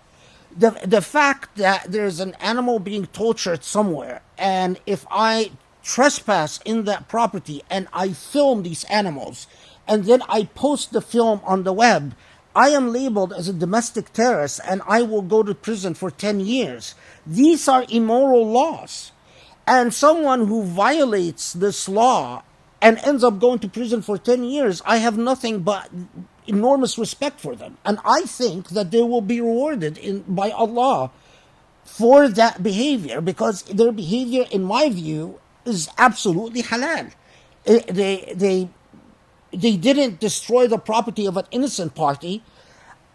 The fact that there's an animal being tortured somewhere, and if I trespass in that property and I film these animals, and then I post the film on the web, I am labeled as a domestic terrorist and I will go to prison for 10 years. These are immoral laws. And someone who violates this law and ends up going to prison for 10 years, I have nothing but enormous respect for them. And I think that they will be rewarded by Allah for that behavior, because their behavior, in my view, is absolutely halal. They didn't destroy the property of an innocent party.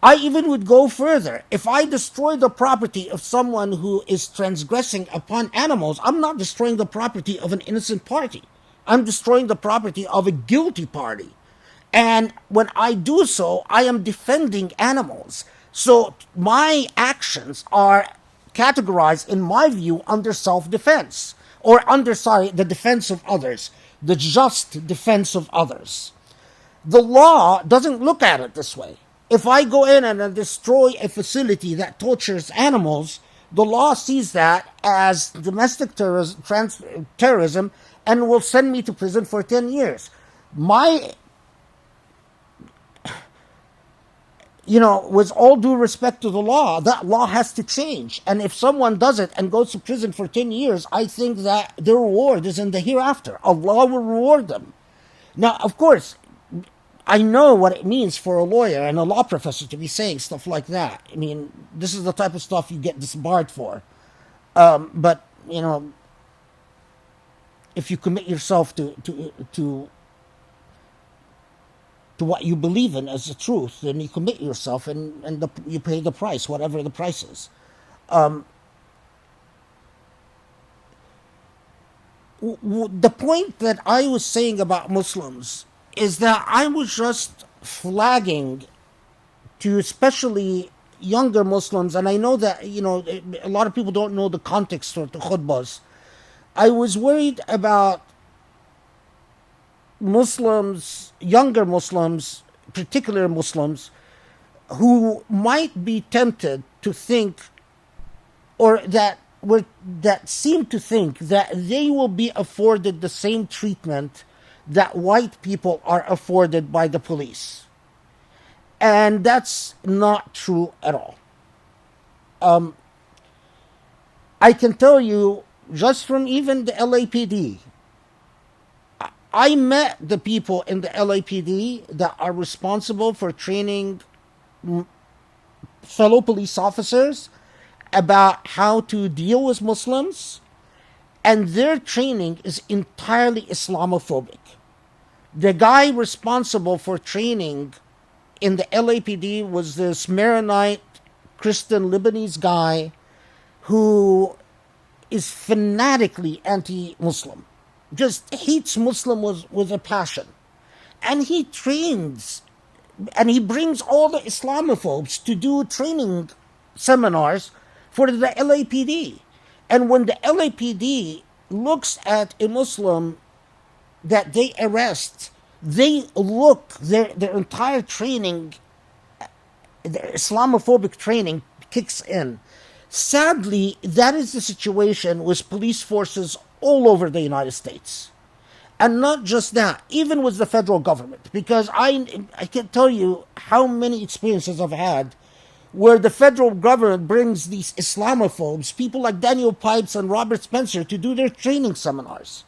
I even would go further. If I destroy the property of someone who is transgressing upon animals, I'm not destroying the property of an innocent party. I'm destroying the property of a guilty party. And when I do so, I am defending animals. So my actions are categorized, in my view, under self-defense, or under, the defense of others, the just defense of others. The law doesn't look at it this way. If I go in and destroy a facility that tortures animals, the law sees that as domestic terrorism and will send me to prison for 10 years. With all due respect to the law, that law has to change. And if someone does it and goes to prison for 10 years, I think that their reward is in the hereafter. Allah will reward them. Now, of course, I know what it means for a lawyer and a law professor to be saying stuff like that. I mean, this is the type of stuff you get disbarred for. But if you commit yourself to what you believe in as the truth, then you commit yourself and you pay the price, whatever the price is. The point that I was saying about Muslims is that I was just flagging to especially younger Muslims, and I know that a lot of people don't know the context of the khutbahs. I was worried about Muslims, younger Muslims, particular Muslims, who might be tempted to think, or that seem to think that they will be afforded the same treatment that white people are afforded by the police. And that's not true at all. I can tell you, just from even the LAPD, I met the people in the LAPD that are responsible for training fellow police officers about how to deal with Muslims, and their training is entirely Islamophobic. The guy responsible for training in the LAPD was this Maronite Christian Lebanese guy who is fanatically anti-Muslim, just hates Muslims with a passion. And he trains, and he brings all the Islamophobes to do training seminars for the LAPD. And when the LAPD looks at a Muslim that they arrest, they look, their entire training, their Islamophobic training kicks in. Sadly, that is the situation with police forces all over the United States. And not just that, even with the federal government, because I can tell you how many experiences I've had where the federal government brings these Islamophobes, people like Daniel Pipes and Robert Spencer, to do their training seminars.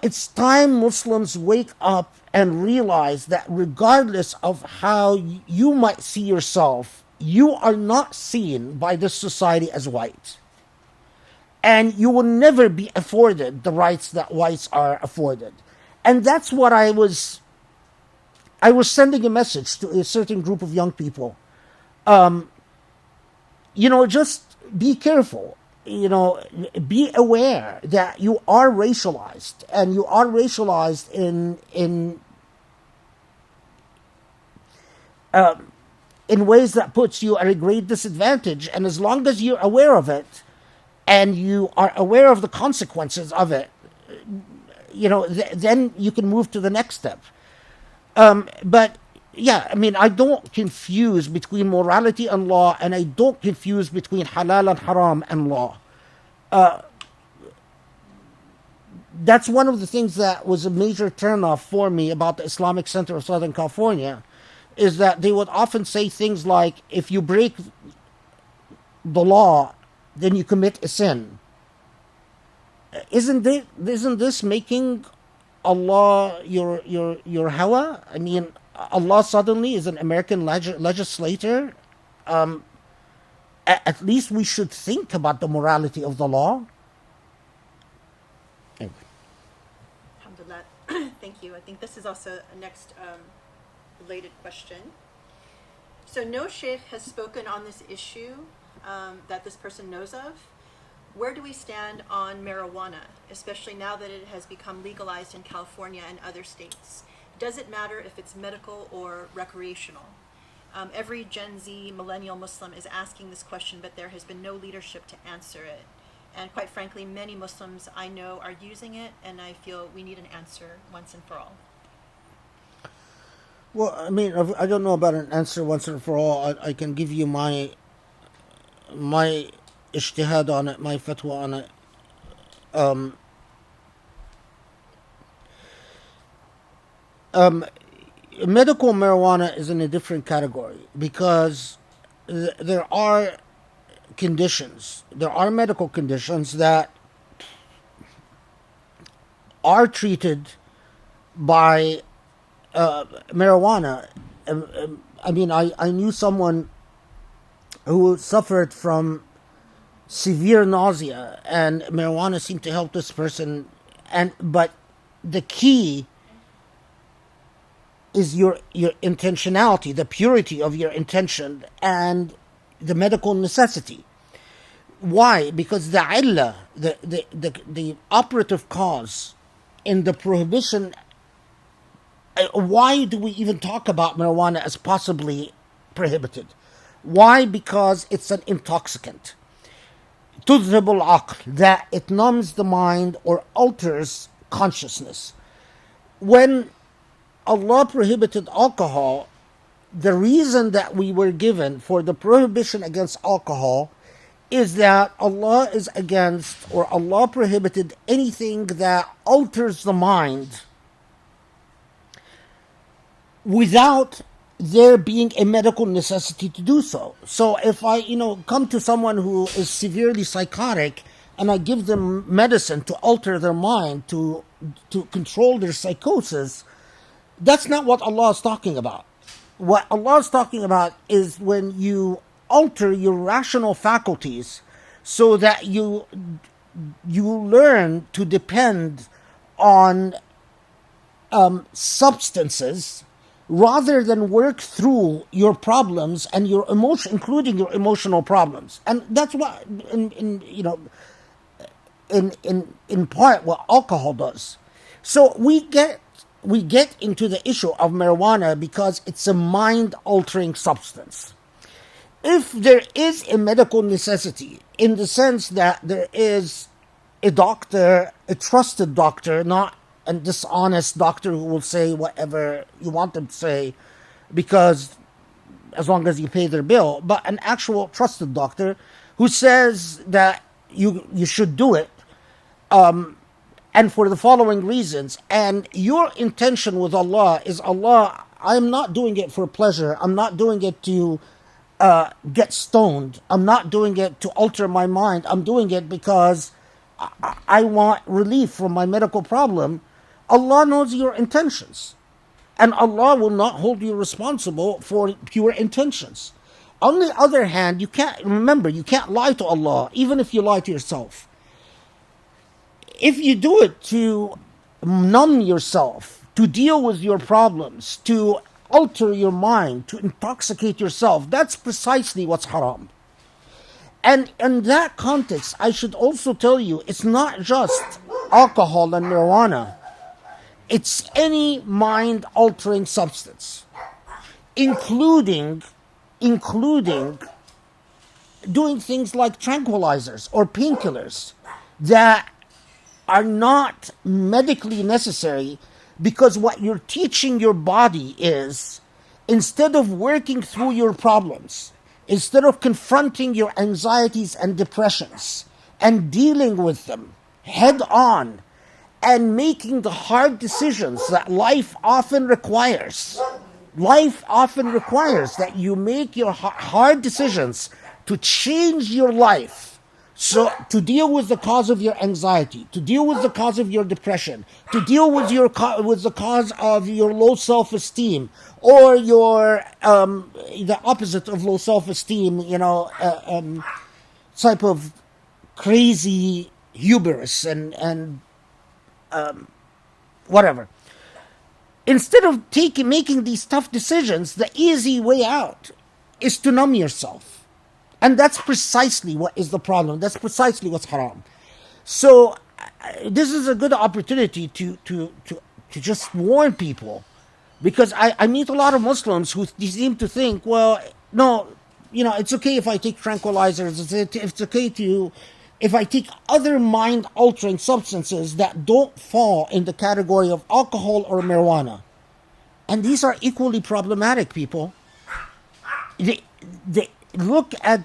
It's time Muslims wake up and realize that regardless of how you might see yourself, you are not seen by this society as white. And you will never be afforded the rights that whites are afforded. And that's what I was sending a message to a certain group of young people. Just be careful. Be aware that you are racialized, and you are racialized in ways that puts you at a great disadvantage. And as long as you're aware of it, and you are aware of the consequences of it, then you can move to the next step. But yeah, I mean, I don't confuse between morality and law, and I don't confuse between halal and haram and law. That's one of the things that was a major turnoff for me about the Islamic Center of Southern California, is that they would often say things like, if you break the law, then you commit a sin. Isn't this making Allah your hawa? I mean, Allah suddenly is an American legislator. At least we should think about the morality of the law. Anyway. Alhamdulillah. Thank you. I think this is also a next related question. So no sheikh has spoken on this issue that this person knows of. Where do we stand on marijuana, especially now that it has become legalized in California and other states? Does it matter if it's medical or recreational? Every Gen Z millennial Muslim is asking this question, but there has been no leadership to answer it. And quite frankly, many Muslims I know are using it, and I feel we need an answer once and for all. Well, I mean, I don't know about an answer once and for all. I can give you my ijtihad on it, my fatwa on it. Medical marijuana is in a different category because there are conditions, there are medical conditions that are treated by marijuana. I mean, I knew someone who suffered from severe nausea, and marijuana seemed to help this person. But the key is your intentionality, the purity of your intention, and the medical necessity. Why? Because the illah, the operative cause in the prohibition. Why do we even talk about marijuana as possibly prohibited? Why? Because it's an intoxicant. تذهب العقل, that it numbs the mind or alters consciousness. When Allah prohibited alcohol, the reason that we were given for the prohibition against alcohol is that Allah is against, or Allah prohibited anything that alters the mind without there being a medical necessity to do so. So if I, come to someone who is severely psychotic and I give them medicine to alter their mind, to control their psychosis, that's not what Allah is talking about. What Allah is talking about is when you alter your rational faculties so that you learn to depend on substances rather than work through your problems and your emotion, including your emotional problems. And that's what, in part, what alcohol does. So we get into the issue of marijuana because it's a mind-altering substance. If there is a medical necessity, in the sense that there is a doctor, a trusted doctor, not a dishonest doctor who will say whatever you want them to say, because as long as you pay their bill, but an actual trusted doctor who says that you should do it, and for the following reasons, and your intention with Allah is, Allah, I'm not doing it for pleasure, I'm not doing it to get stoned, I'm not doing it to alter my mind, I'm doing it because I want relief from my medical problem. Allah knows your intentions, and Allah will not hold you responsible for pure intentions. On the other hand, you can't lie to Allah, even if you lie to yourself. If you do it to numb yourself, to deal with your problems, to alter your mind, to intoxicate yourself, that's precisely what's haram. And in that context, I should also tell you, it's not just alcohol and marijuana. It's any mind-altering substance, including doing things like tranquilizers or painkillers that are not medically necessary, because what you're teaching your body is, instead of working through your problems, instead of confronting your anxieties and depressions and dealing with them head on and making the hard decisions that life often requires that you make your hard decisions to change your life. So to deal with the cause of your anxiety, to deal with the cause of your depression, to deal with the cause of your low self-esteem, or your the opposite of low self-esteem, type of crazy hubris and whatever. instead of making these tough decisions, the easy way out is to numb yourself. And that's precisely what is the problem. That's precisely what's haram. So this is a good opportunity to just warn people, because I meet a lot of Muslims who seem to think, well, no, it's okay if I take tranquilizers. It's okay if I take other mind-altering substances that don't fall in the category of alcohol or marijuana. And these are equally problematic, people. They look at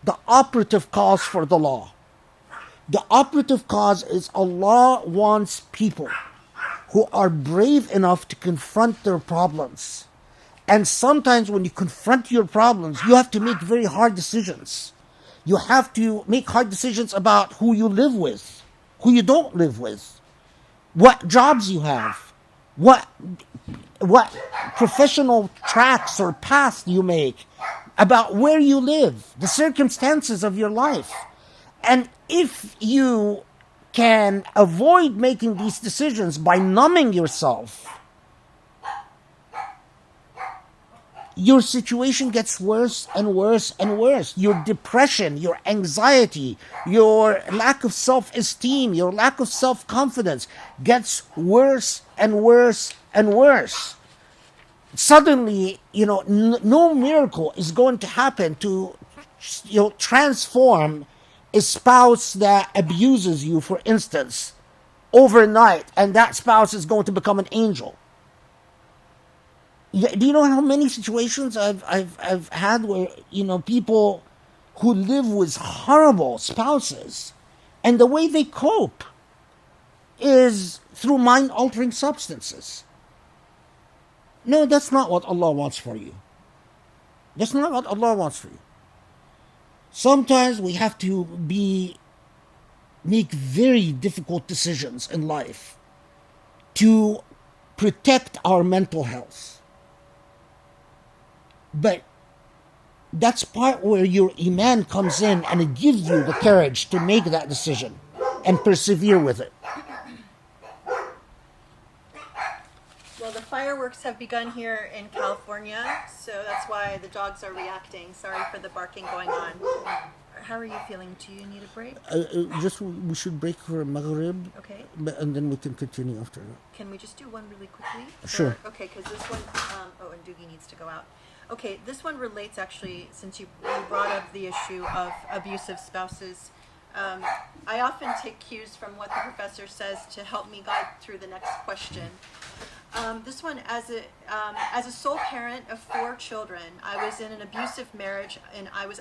the operative cause for the law. The operative cause is Allah wants people who are brave enough to confront their problems. And sometimes when you confront your problems, you have to make very hard decisions. You have to make hard decisions about who you live with, who you don't live with, what jobs you have, what professional tracks or paths you make, about where you live, the circumstances of your life. And if you can avoid making these decisions by numbing yourself, your situation gets worse and worse and worse. Your depression, your anxiety, your lack of self-esteem, your lack of self-confidence gets worse and worse and worse. Suddenly, no miracle is going to happen to transform a spouse that abuses you, for instance, overnight, and that spouse is going to become an angel. Do you know how many situations I've had where people who live with horrible spouses, and the way they cope is through mind-altering substances? No, that's not what Allah wants for you. That's not what Allah wants for you. Sometimes we have to make very difficult decisions in life to protect our mental health. But that's part where your iman comes in, and it gives you the courage to make that decision and persevere with it. Well, the fireworks have begun here in California, so that's why the dogs are reacting. Sorry for the barking going on. How are you feeling? Do you need a break? We should break for Maghrib. Okay. And then we can continue after that. Can we just do one really quickly? Sure. Okay, because this one, and Doogie needs to go out. Okay, this one relates actually, since you brought up the issue of abusive spouses. I often take cues from what the professor says to help me guide through the next question. This one, as a sole parent of 4 children, I was in an abusive marriage, and I was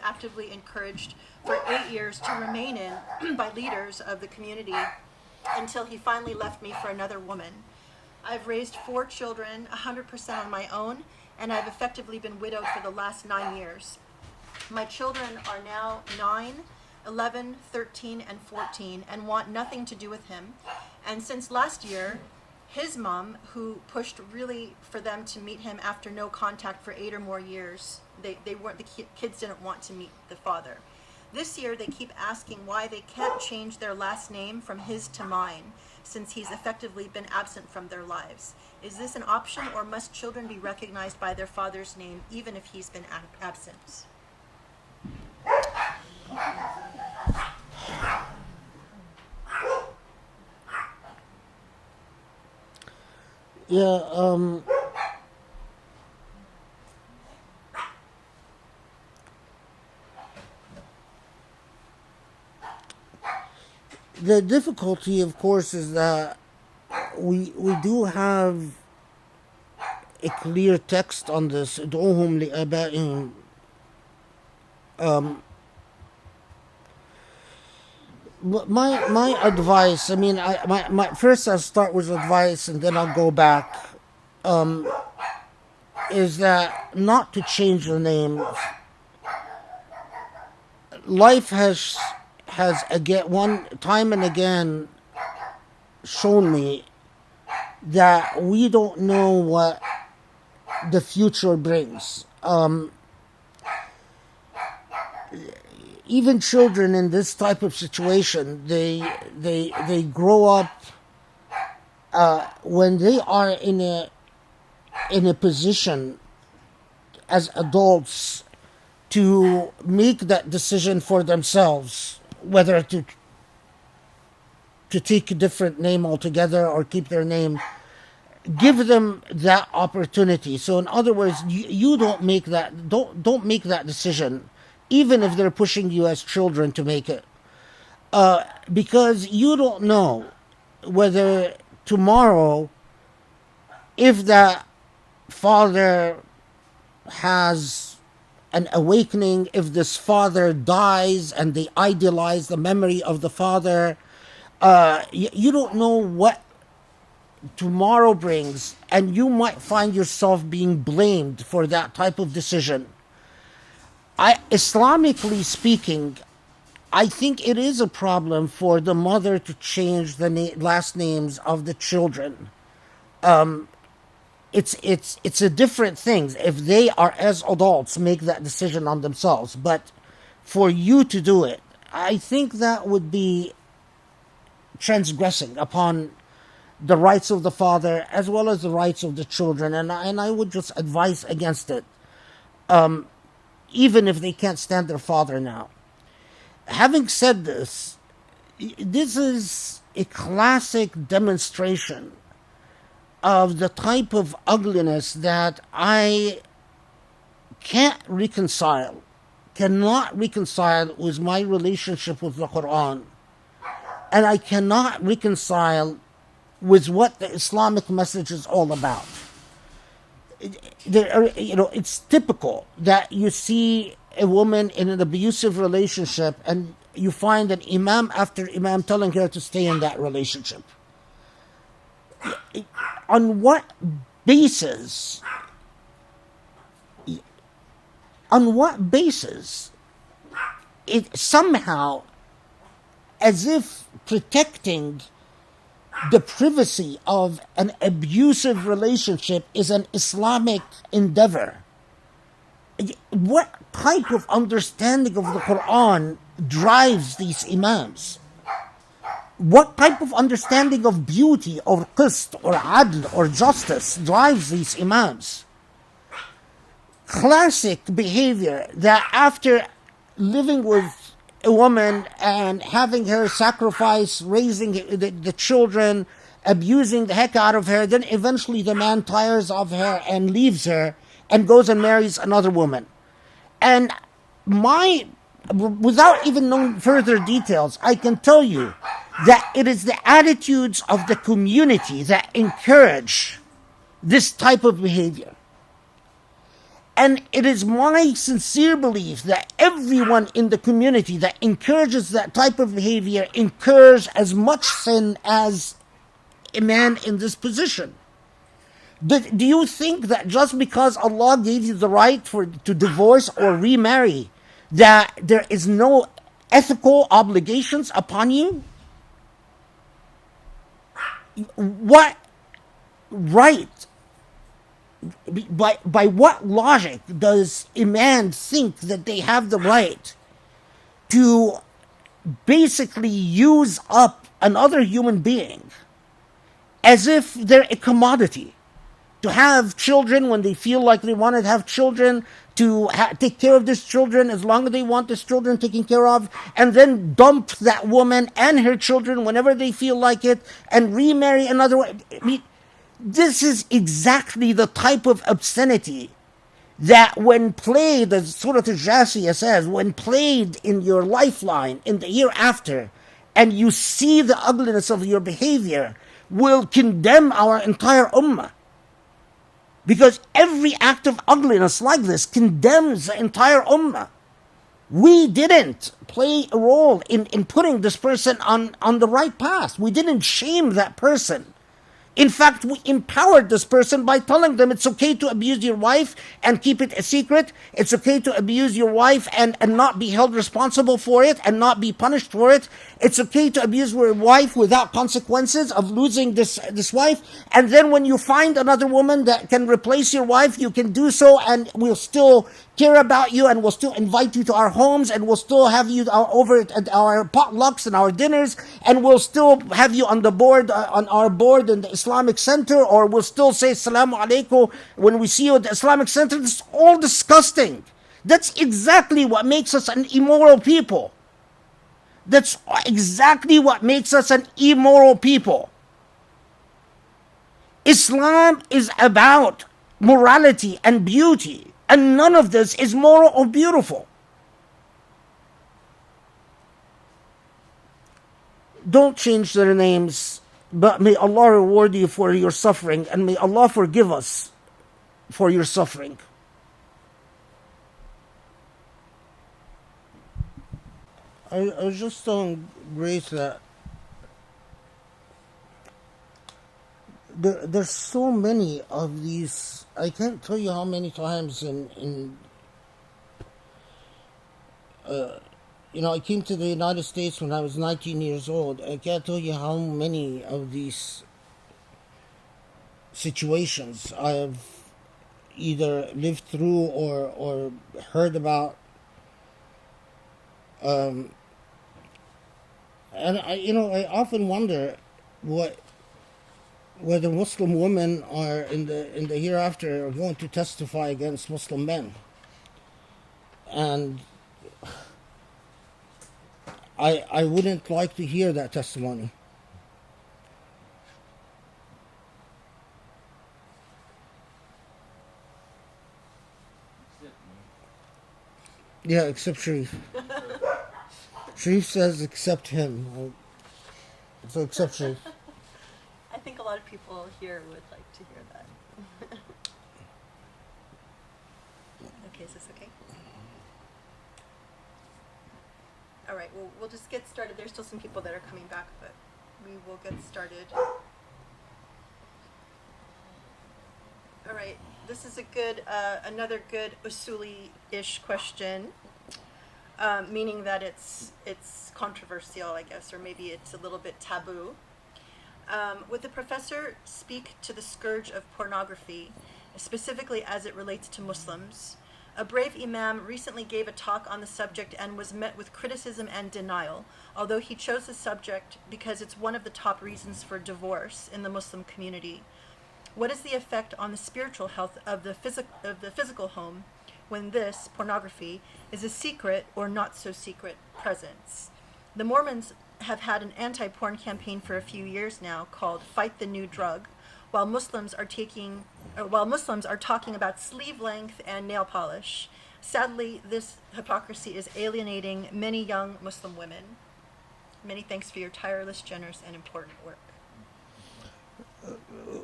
actively encouraged for 8 years to remain in by leaders of the community until he finally left me for another woman. I've raised 4 children 100% on my own, and I've effectively been widowed for the last 9 years. My children are now 9, 11, 13, and 14, and want nothing to do with him. And since last year, his mom, who pushed really for them to meet him after no contact for 8 or more years, the kids didn't want to meet the father. This year, they keep asking why they can't change their last name from his to mine, since he's effectively been absent from their lives. Is this an option, or must children be recognized by their father's name even if he's been absent? Yeah, the difficulty, of course, is that we do have a clear text on this. ادعوهم لآبائهم. My advice, I mean, first I'll start with advice and then I'll go back, is that not to change the name. Life has again, one time and again, shown me that we don't know what the future brings. Even children in this type of situation, they grow up when they are in a position as adults to make that decision for themselves, whether to take a different name altogether or keep their name, give them that opportunity. So in other words, you don't make that decision, even if they're pushing you as children to make it, because you don't know whether tomorrow, if that father has an awakening, if this father dies and they idealize the memory of the father, you don't know what tomorrow brings, and you might find yourself being blamed for that type of decision. Islamically speaking, I think it is a problem for the mother to change the last names of the children. It's a different thing if they are, as adults, make that decision on themselves. But for you to do it, I think that would be transgressing upon the rights of the father as well as the rights of the children, and I would just advise against it, even if they can't stand their father now. Having said this, this is a classic demonstration of the type of ugliness that I cannot reconcile with my relationship with the Quran, and I cannot reconcile with what the Islamic message is all about. It's typical that you see a woman in an abusive relationship and you find an imam after imam telling her to stay in that relationship. On what basis? It somehow, as if protecting the privacy of an abusive relationship is an Islamic endeavor. What type of understanding of the Quran drives these imams? What type of understanding of beauty or qist or adl or justice drives these imams? Classic behavior that after living with a woman and having her sacrifice, raising the children, abusing the heck out of her, then eventually the man tires of her and leaves her and goes and marries another woman. And without even knowing further details, I can tell you that it is the attitudes of the community that encourage this type of behavior. And it is my sincere belief that everyone in the community that encourages that type of behavior incurs as much sin as a man in this position. Do you think that just because Allah gave you the right to divorce or remarry, that there is no ethical obligations upon you? What right? By what logic does a man think that they have the right to basically use up another human being as if they're a commodity? To have children when they feel like they want to have children, to take care of these children as long as they want these children taken care of, and then dump that woman and her children whenever they feel like it and remarry another one. I mean, this is exactly the type of obscenity that when played, as Surah Al-Jasiyah says, when played in your lifeline in the hereafter, and you see the ugliness of your behavior, will condemn our entire ummah. Because every act of ugliness like this condemns the entire ummah. We didn't play a role in putting this person on the right path. We didn't shame that person. In fact, we empowered this person by telling them it's okay to abuse your wife and keep it a secret. It's okay to abuse your wife and not be held responsible for it and not be punished for it. It's okay to abuse your wife without consequences of losing this wife. And then when you find another woman that can replace your wife, you can do so, and we'll still care about you, and we'll still invite you to our homes, and we'll still have you over at our potlucks and our dinners, and we'll still have you on our board in the Islamic Center, or we'll still say Assalamu alaikum when we see you at the Islamic Center. It's all disgusting. That's exactly what makes us an immoral people. That's exactly what makes us an immoral people. Islam is about morality and beauty, and none of this is moral or beautiful. Don't change their names, but may Allah reward you for your suffering, and may Allah forgive us for your suffering. I was just telling Grace that there's so many of these. I can't tell you how many times I came to the United States when I was 19 years old. I can't tell you how many of these situations I have either lived through or heard about. And I often wonder whether Muslim women are in the hereafter are going to testify against Muslim men. And I wouldn't like to hear that testimony. Yeah, except Sharif. Sharif says except him. So except Sharif. I think a lot of people here would like to hear that. Okay, is this okay? All right, well, we'll just get started. There's still some people that are coming back, but we will get started. All right, this is a good, another good Usuli-ish question, meaning that it's controversial, I guess, or maybe it's a little bit taboo. Would the professor speak to the scourge of pornography, specifically as it relates to Muslims? A brave imam recently gave a talk on the subject and was met with criticism and denial, although he chose the subject because it's one of the top reasons for divorce in the Muslim community. What is the effect on the spiritual health of the physical home when this, pornography, is a secret or not so secret presence? The Mormons have had an anti-porn campaign for a few years now called Fight the New Drug, while Muslims are talking about sleeve length and nail polish. Sadly, this hypocrisy is alienating many young Muslim women. Many thanks for your tireless, generous, and important work.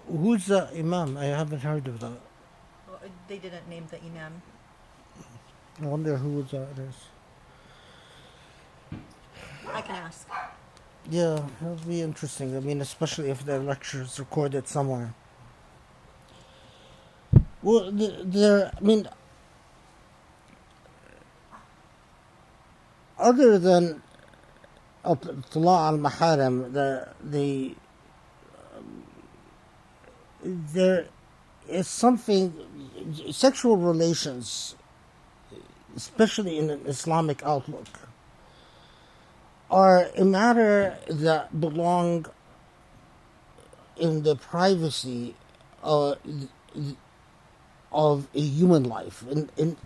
Who's the imam? I haven't heard of that. Well, they didn't name the imam. I wonder who that is. I can ask. Yeah, that would be interesting. I mean, especially if their lecture is recorded somewhere. Well, other than Tala al-Maharim, there is something, sexual relations, especially in an Islamic outlook, are a matter that belong in the privacy of a human life.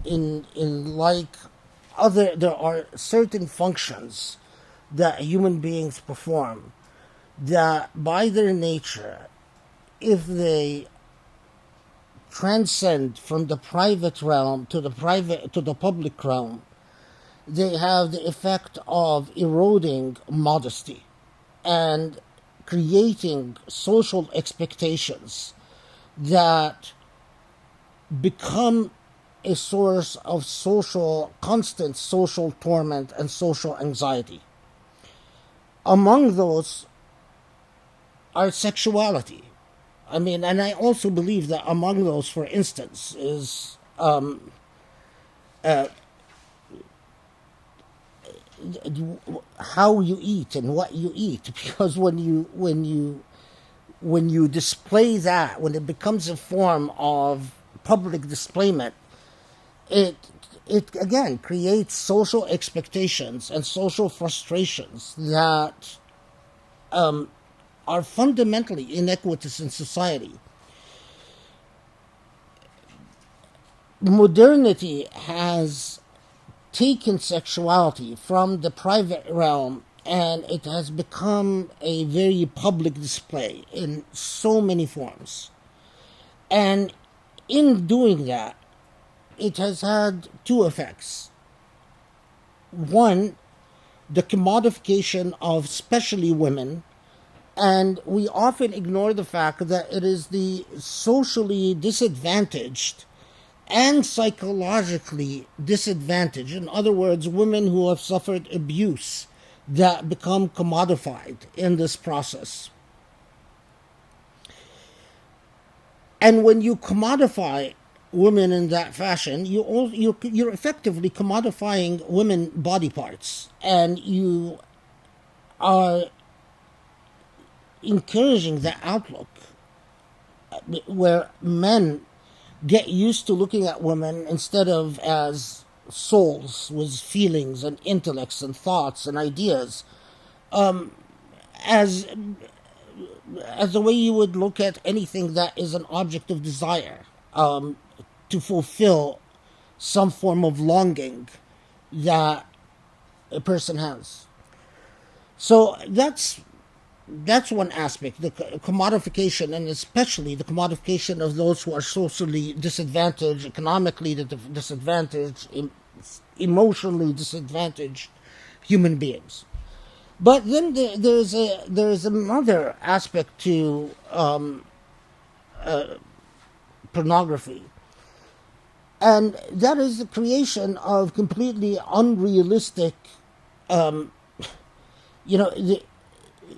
In like other, there are certain functions that human beings perform that by their nature, if they transcend from the private realm to the public realm, they have the effect of eroding modesty and creating social expectations that become a source of constant social torment and social anxiety. Among those are sexuality. I mean, and I also believe that among those, for instance, is how you eat and what you eat, because when you display that, when it becomes a form of public displayment, it again creates social expectations and social frustrations that are fundamentally inequitous in society. Modernity has taken sexuality from the private realm, and it has become a very public display in so many forms. And in doing that, it has had two effects. One, the commodification of especially women, and we often ignore the fact that it is the socially disadvantaged and psychologically disadvantaged, in other words, women who have suffered abuse, that become commodified in this process. And when you commodify women in that fashion, you're effectively commodifying women body parts, and you are encouraging the outlook where men get used to looking at women instead of as souls with feelings and intellects and thoughts and ideas, as the way you would look at anything that is an object of desire, to fulfill some form of longing that a person has. So that's one aspect, the commodification, and especially the commodification of those who are socially disadvantaged, economically disadvantaged, emotionally disadvantaged human beings. But then there's another aspect to pornography, and that is the creation of completely unrealistic,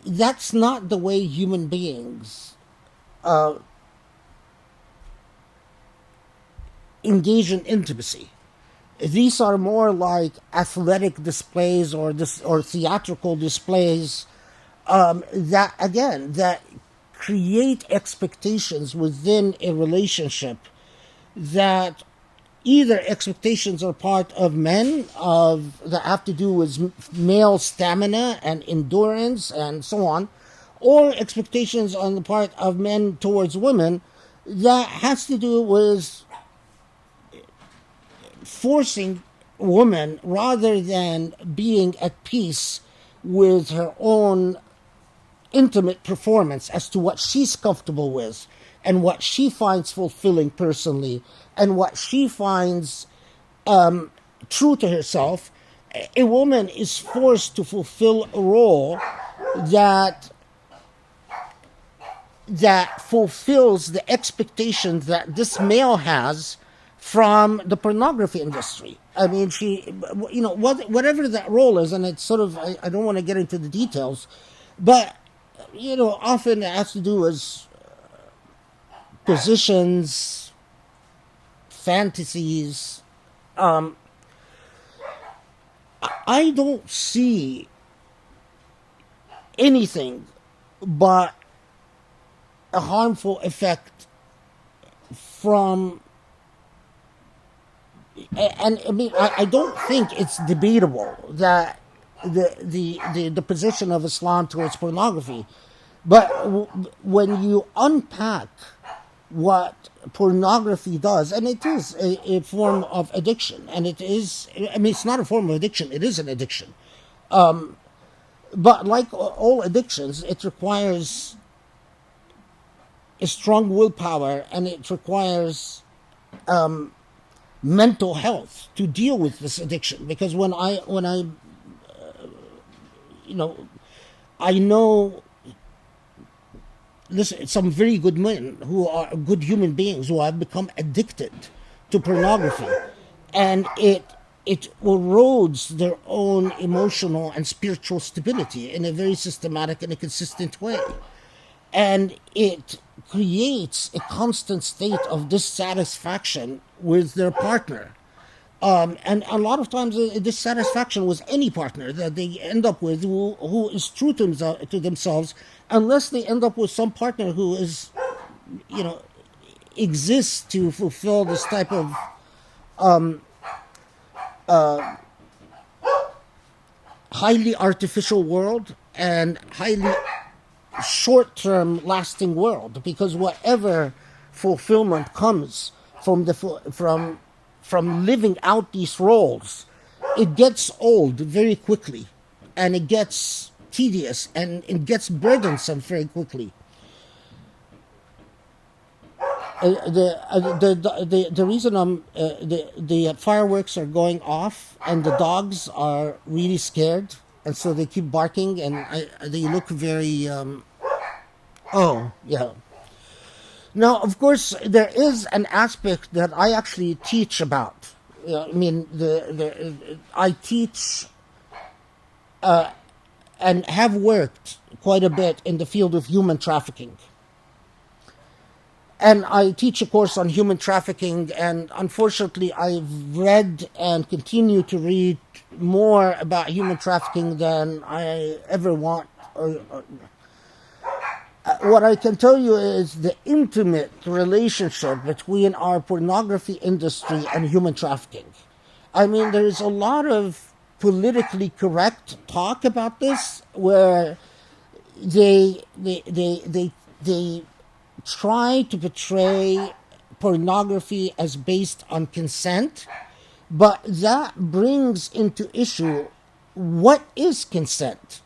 that's not the way human beings engage in intimacy. These are more like athletic displays or theatrical displays that create expectations within a relationship, that either expectations are part of men that have to do with male stamina and endurance and so on, or expectations on the part of men towards women that has to do with forcing woman, rather than being at peace with her own intimate performance as to what she's comfortable with and what she finds fulfilling personally and what she finds true to herself. A woman is forced to fulfill a role that fulfills the expectations that this male has from the pornography industry. I mean, whatever that role is, and it's sort of, I don't want to get into the details, but, often it has to do with positions, fantasies. I don't see anything but a harmful effect from, and I mean, I don't think it's debatable that the position of Islam towards pornography, but when you unpack what pornography does, and it is a form of addiction, and it's not a form of addiction, it is an addiction. But like all addictions, it requires a strong willpower, and it requires mental health to deal with this addiction. Because when I know, listen, some very good men who are good human beings who have become addicted to pornography, and it erodes their own emotional and spiritual stability in a very systematic and a consistent way. And it creates a constant state of dissatisfaction with their partner. And a lot of times dissatisfaction with any partner that they end up with who is true to themselves, unless they end up with some partner who is, exists to fulfill this type of highly artificial world and highly short-term lasting world, because whatever fulfillment comes from from living out these roles, it gets old very quickly, and it gets tedious, and it gets burdensome very quickly. The reason the fireworks are going off and the dogs are really scared, and so they keep barking, and they look very oh yeah. Now, of course, there is an aspect that I actually teach about. I mean, I teach and have worked quite a bit in the field of human trafficking. And I teach a course on human trafficking, and unfortunately I've read and continue to read more about human trafficking than I ever want. What I can tell you is the intimate relationship between our pornography industry and human trafficking. I mean, there's a lot of politically correct talk about this, where they try to portray pornography as based on consent, but that brings into issue what is consent.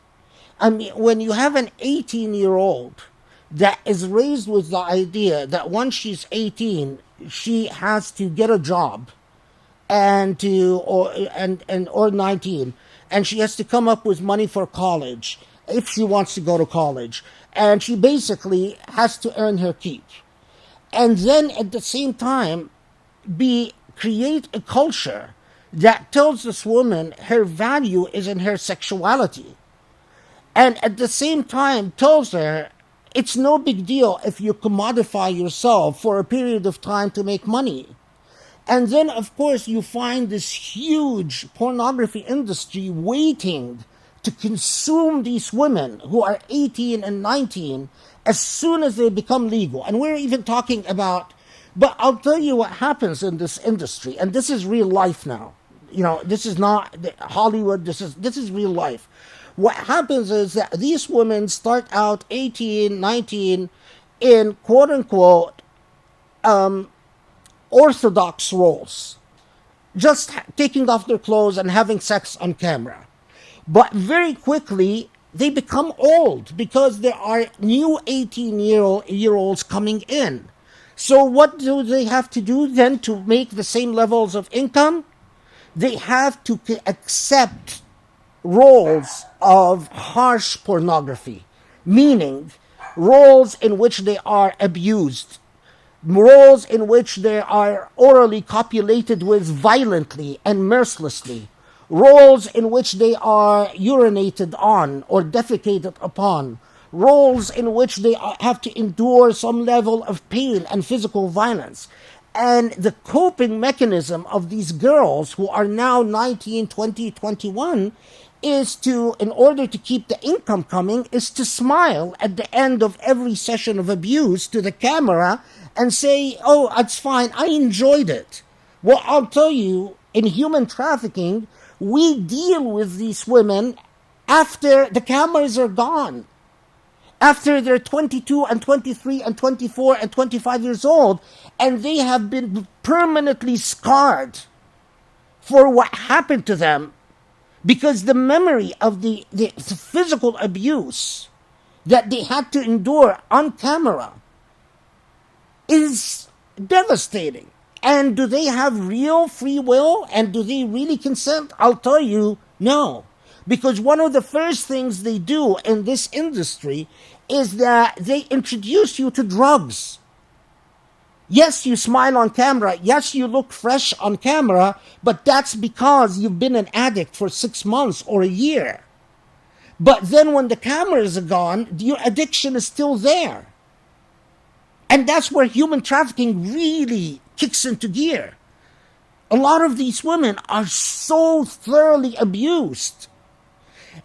I mean, when you have an 18-year-old that is raised with the idea that once she's 18, she has to get a job or 19, and she has to come up with money for college if she wants to go to college, and she basically has to earn her keep, and then at the same time create a culture that tells this woman her value is in her sexuality, and at the same time tells her it's no big deal if you commodify yourself for a period of time to make money. And then, of course, you find this huge pornography industry waiting to consume these women who are 18 and 19 as soon as they become legal. And we're even talking about, but I'll tell you what happens in this industry, and this is real life now. You know, this is not Hollywood, this is real life. What happens is that these women start out 18, 19 in quote-unquote orthodox roles, just taking off their clothes and having sex on camera. But very quickly, they become old because there are new 18-year-olds coming in. So what do they have to do then to make the same levels of income? They have to accept roles of harsh pornography, meaning roles in which they are abused, roles in which they are orally copulated with violently and mercilessly, roles in which they are urinated on or defecated upon, roles in which they have to endure some level of pain and physical violence. And the coping mechanism of these girls who are now 19, 20, 21 is to, in order to keep the income coming, is to smile at the end of every session of abuse to the camera and say, oh, it's fine, I enjoyed it. Well, I'll tell you, in human trafficking, we deal with these women after the cameras are gone, after they're 22 and 23 and 24 and 25 years old, and they have been permanently scarred for what happened to them, because the memory of the physical abuse that they had to endure on camera is devastating. And do they have real free will? And do they really consent? I'll tell you, no. Because one of the first things they do in this industry is that they introduce you to drugs. Yes, you smile on camera. Yes, you look fresh on camera, but that's because you've been an addict for 6 months or a year. But then when the cameras are gone, your addiction is still there. And that's where human trafficking really kicks into gear. A lot of these women are so thoroughly abused.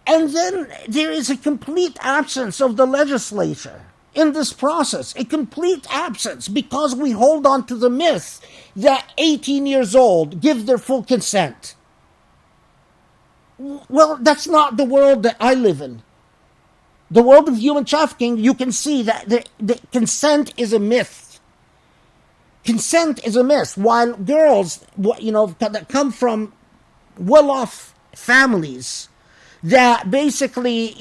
And then there is a complete absence of the legislature in this process, a complete absence, because we hold on to the myth that 18 years old give their full consent. Well, that's not the world that I live in. the world of human trafficking, you can see that the consent is a myth. Consent is a myth. While girls, that come from well-off families that basically,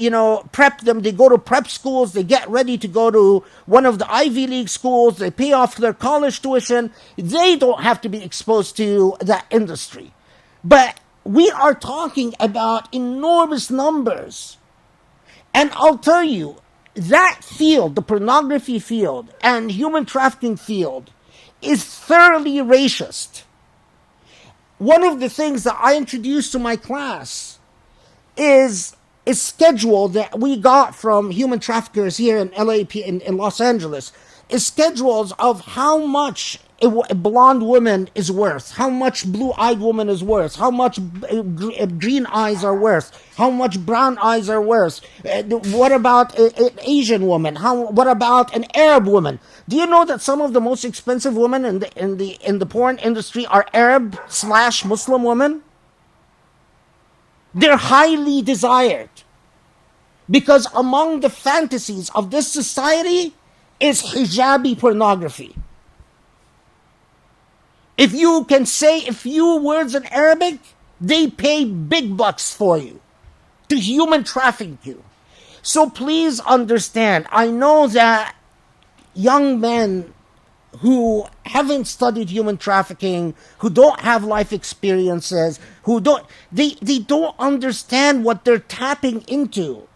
prep them, they go to prep schools, they get ready to go to one of the Ivy League schools, they pay off their college tuition, they don't have to be exposed to that industry. But we are talking about enormous numbers. And I'll tell you, that field, the pornography field and human trafficking field, is thoroughly racist. One of the things that I introduced to my class is a schedule that we got from human traffickers here in LA, in Los Angeles, is schedules of how much a blonde woman is worth, how much blue-eyed woman is worth, how much green eyes are worth, how much brown eyes are worth. What about an Asian woman? What about an Arab woman? Do you know that some of the most expensive women in the porn industry are Arab/Muslim women? They're highly desired because among the fantasies of this society is hijabi pornography. If you can say a few words in Arabic, they pay big bucks for you to human traffic you. So please understand, I know that young men who haven't studied human trafficking, who don't have life experiences, they don't understand what they're tapping into.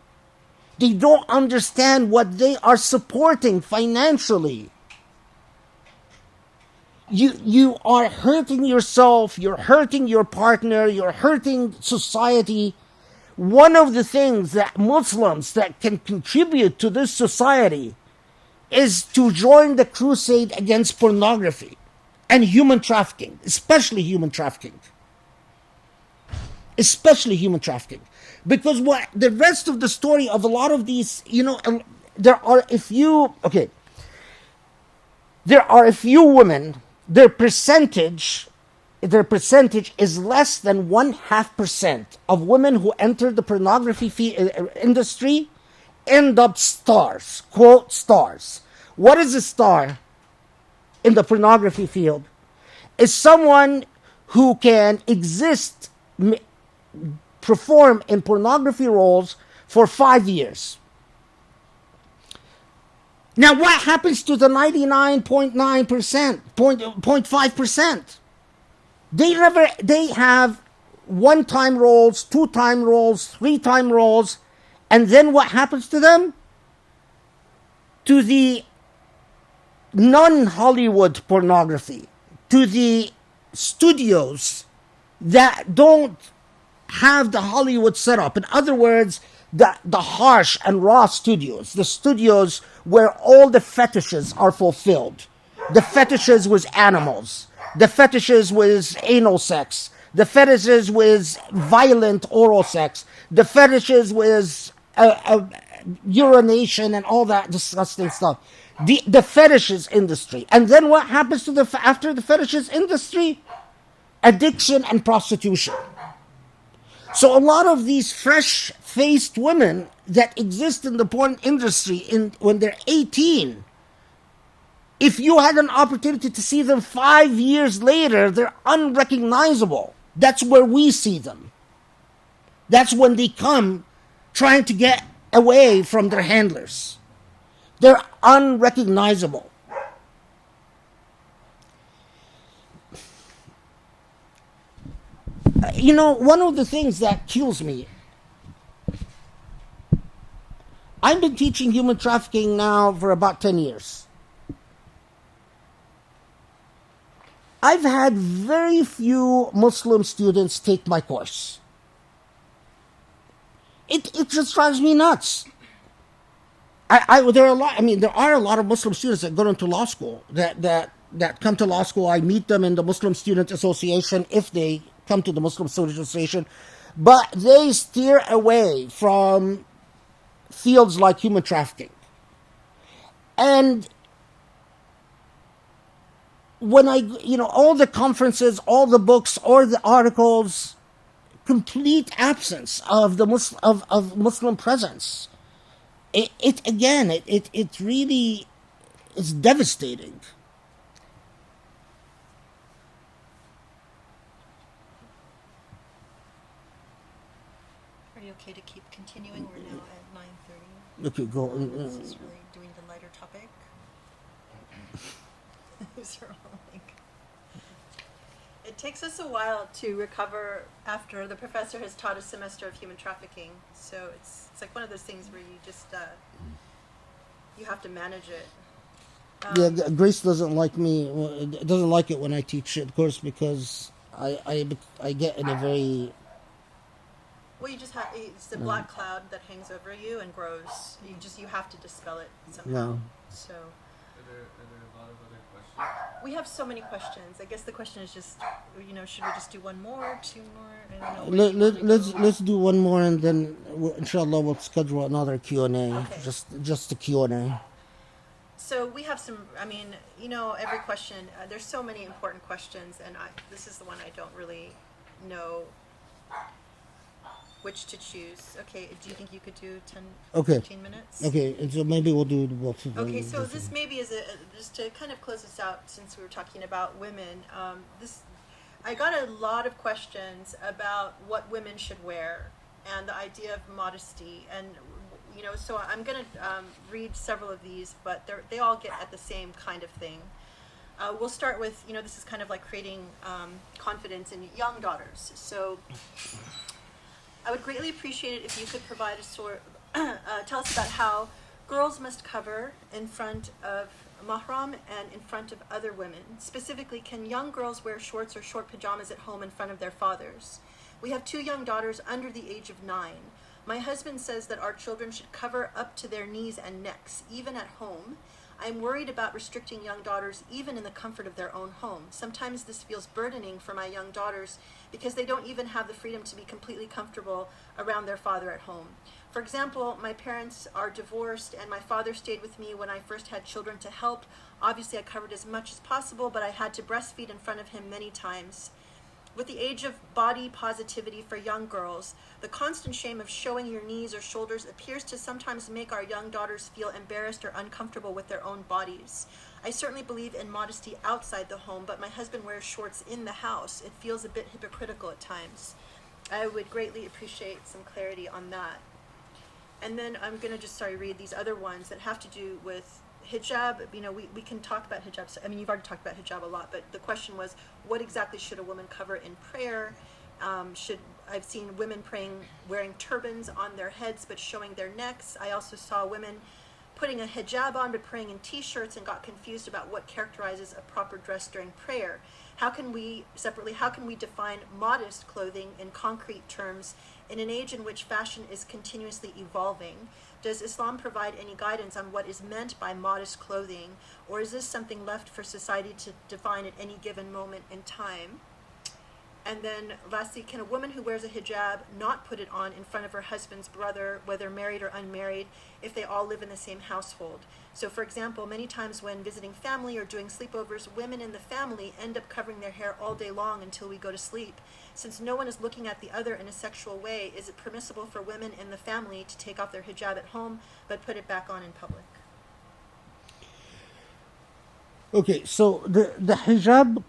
They don't understand what they are supporting financially. You are hurting yourself, you're hurting your partner, you're hurting society. One of the things that Muslims that can contribute to this society is to join the crusade against pornography and human trafficking, especially human trafficking. Especially human trafficking. Because what the rest of the story of a lot of these, there are a few women, their percentage is less than 0.5% of women who enter the pornography industry end up stars, quote stars. What is a star in the pornography field? Is someone who can perform in pornography roles for 5 years. Now, what happens to the 99.9%, 0.5%? They have one-time roles, two-time roles, three-time roles, and then what happens to them? To the non-Hollywood pornography, to the studios that don't have the Hollywood setup. In other words, the harsh and raw studios, the studios where all the fetishes are fulfilled. The fetishes with animals, the fetishes with anal sex, the fetishes with violent oral sex, the fetishes with urination and all that disgusting stuff. The fetishes industry. And then what happens to after the fetishes industry? Addiction and prostitution. So a lot of these fresh-faced women that exist in the porn industry when they're 18, if you had an opportunity to see them 5 years later, they're unrecognizable. That's where we see them. That's when they come trying to get away from their handlers. They're unrecognizable. One of the things that kills me, I've been teaching human trafficking now for about 10 years. I've had very few Muslim students take my course. It just drives me nuts. There are a lot of Muslim students that go into law school, that come to law school. I meet them in the Muslim Student Association if they come to the Muslim Student Association, but they steer away from fields like human trafficking. And when all the conferences, all the books, all the articles, complete absence of of Muslim presence. it really is devastating. Are you okay to keep continuing? We're now at 9:30. Okay, go. This is really doing the lighter topic. These are all like... It takes us a while to recover after the professor has taught a semester of human trafficking. So it's like one of those things where you just you have to manage it. Grace doesn't like me. Doesn't like it when I teach it, of course, because I get in a very... Well, you just have, it's the black cloud that hangs over you and grows. You have to dispel it somehow. So. Are there a lot of other questions? We have so many questions. I guess the question is just, should we just do one more, two more? I don't know. Let's do one more, and then inshallah we'll schedule another Q&A. Okay. Just a Q&A. So we have some. Every question. There's so many important questions, and this is the one I don't really know which to choose. Okay, do you think you could do 10, 15 minutes? Okay, so maybe we'll do both of them. Okay, so this maybe is just to kind of close this out, since we were talking about women. I got a lot of questions about what women should wear and the idea of modesty, and so I'm going to read several of these, but they all get at the same kind of thing. We'll start with, this is kind of like creating confidence in young daughters. So I would greatly appreciate it if you could provide tell us about how girls must cover in front of mahram and in front of other women. Specifically, can young girls wear shorts or short pajamas at home in front of their fathers? We have 2 young daughters under the age of 9. My husband says that our children should cover up to their knees and necks, even at home. I'm worried about restricting young daughters even in the comfort of their own home. Sometimes this feels burdening for my young daughters because they don't even have the freedom to be completely comfortable around their father at home. For example, my parents are divorced and my father stayed with me when I first had children to help. Obviously, I covered as much as possible, but I had to breastfeed in front of him many times. With the age of body positivity for young girls, the constant shame of showing your knees or shoulders appears to sometimes make our young daughters feel embarrassed or uncomfortable with their own bodies. I certainly believe in modesty outside the home, but my husband wears shorts in the house. It feels a bit hypocritical at times. I would greatly appreciate some clarity on that. And then I'm going to just read these other ones that have to do with hijab. We can talk about hijab. I mean, you've already talked about hijab a lot, but the question was, what exactly should a woman cover in prayer? I've seen women praying wearing turbans on their heads but showing their necks. I also saw women putting a hijab on but praying in t-shirts and got confused about what characterizes a proper dress during prayer. How can we define modest clothing in concrete terms in an age in which fashion is continuously evolving? Does Islam provide any guidance on what is meant by modest clothing, or is this something left for society to define at any given moment in time? And then lastly, can a woman who wears a hijab not put it on in front of her husband's brother, whether married or unmarried, if they all live in the same household? So for example, many times when visiting family or doing sleepovers, women in the family end up covering their hair all day long until we go to sleep. Since no one is looking at the other in a sexual way, is it permissible for women in the family to take off their hijab at home but put it back on in public? Okay, so the hijab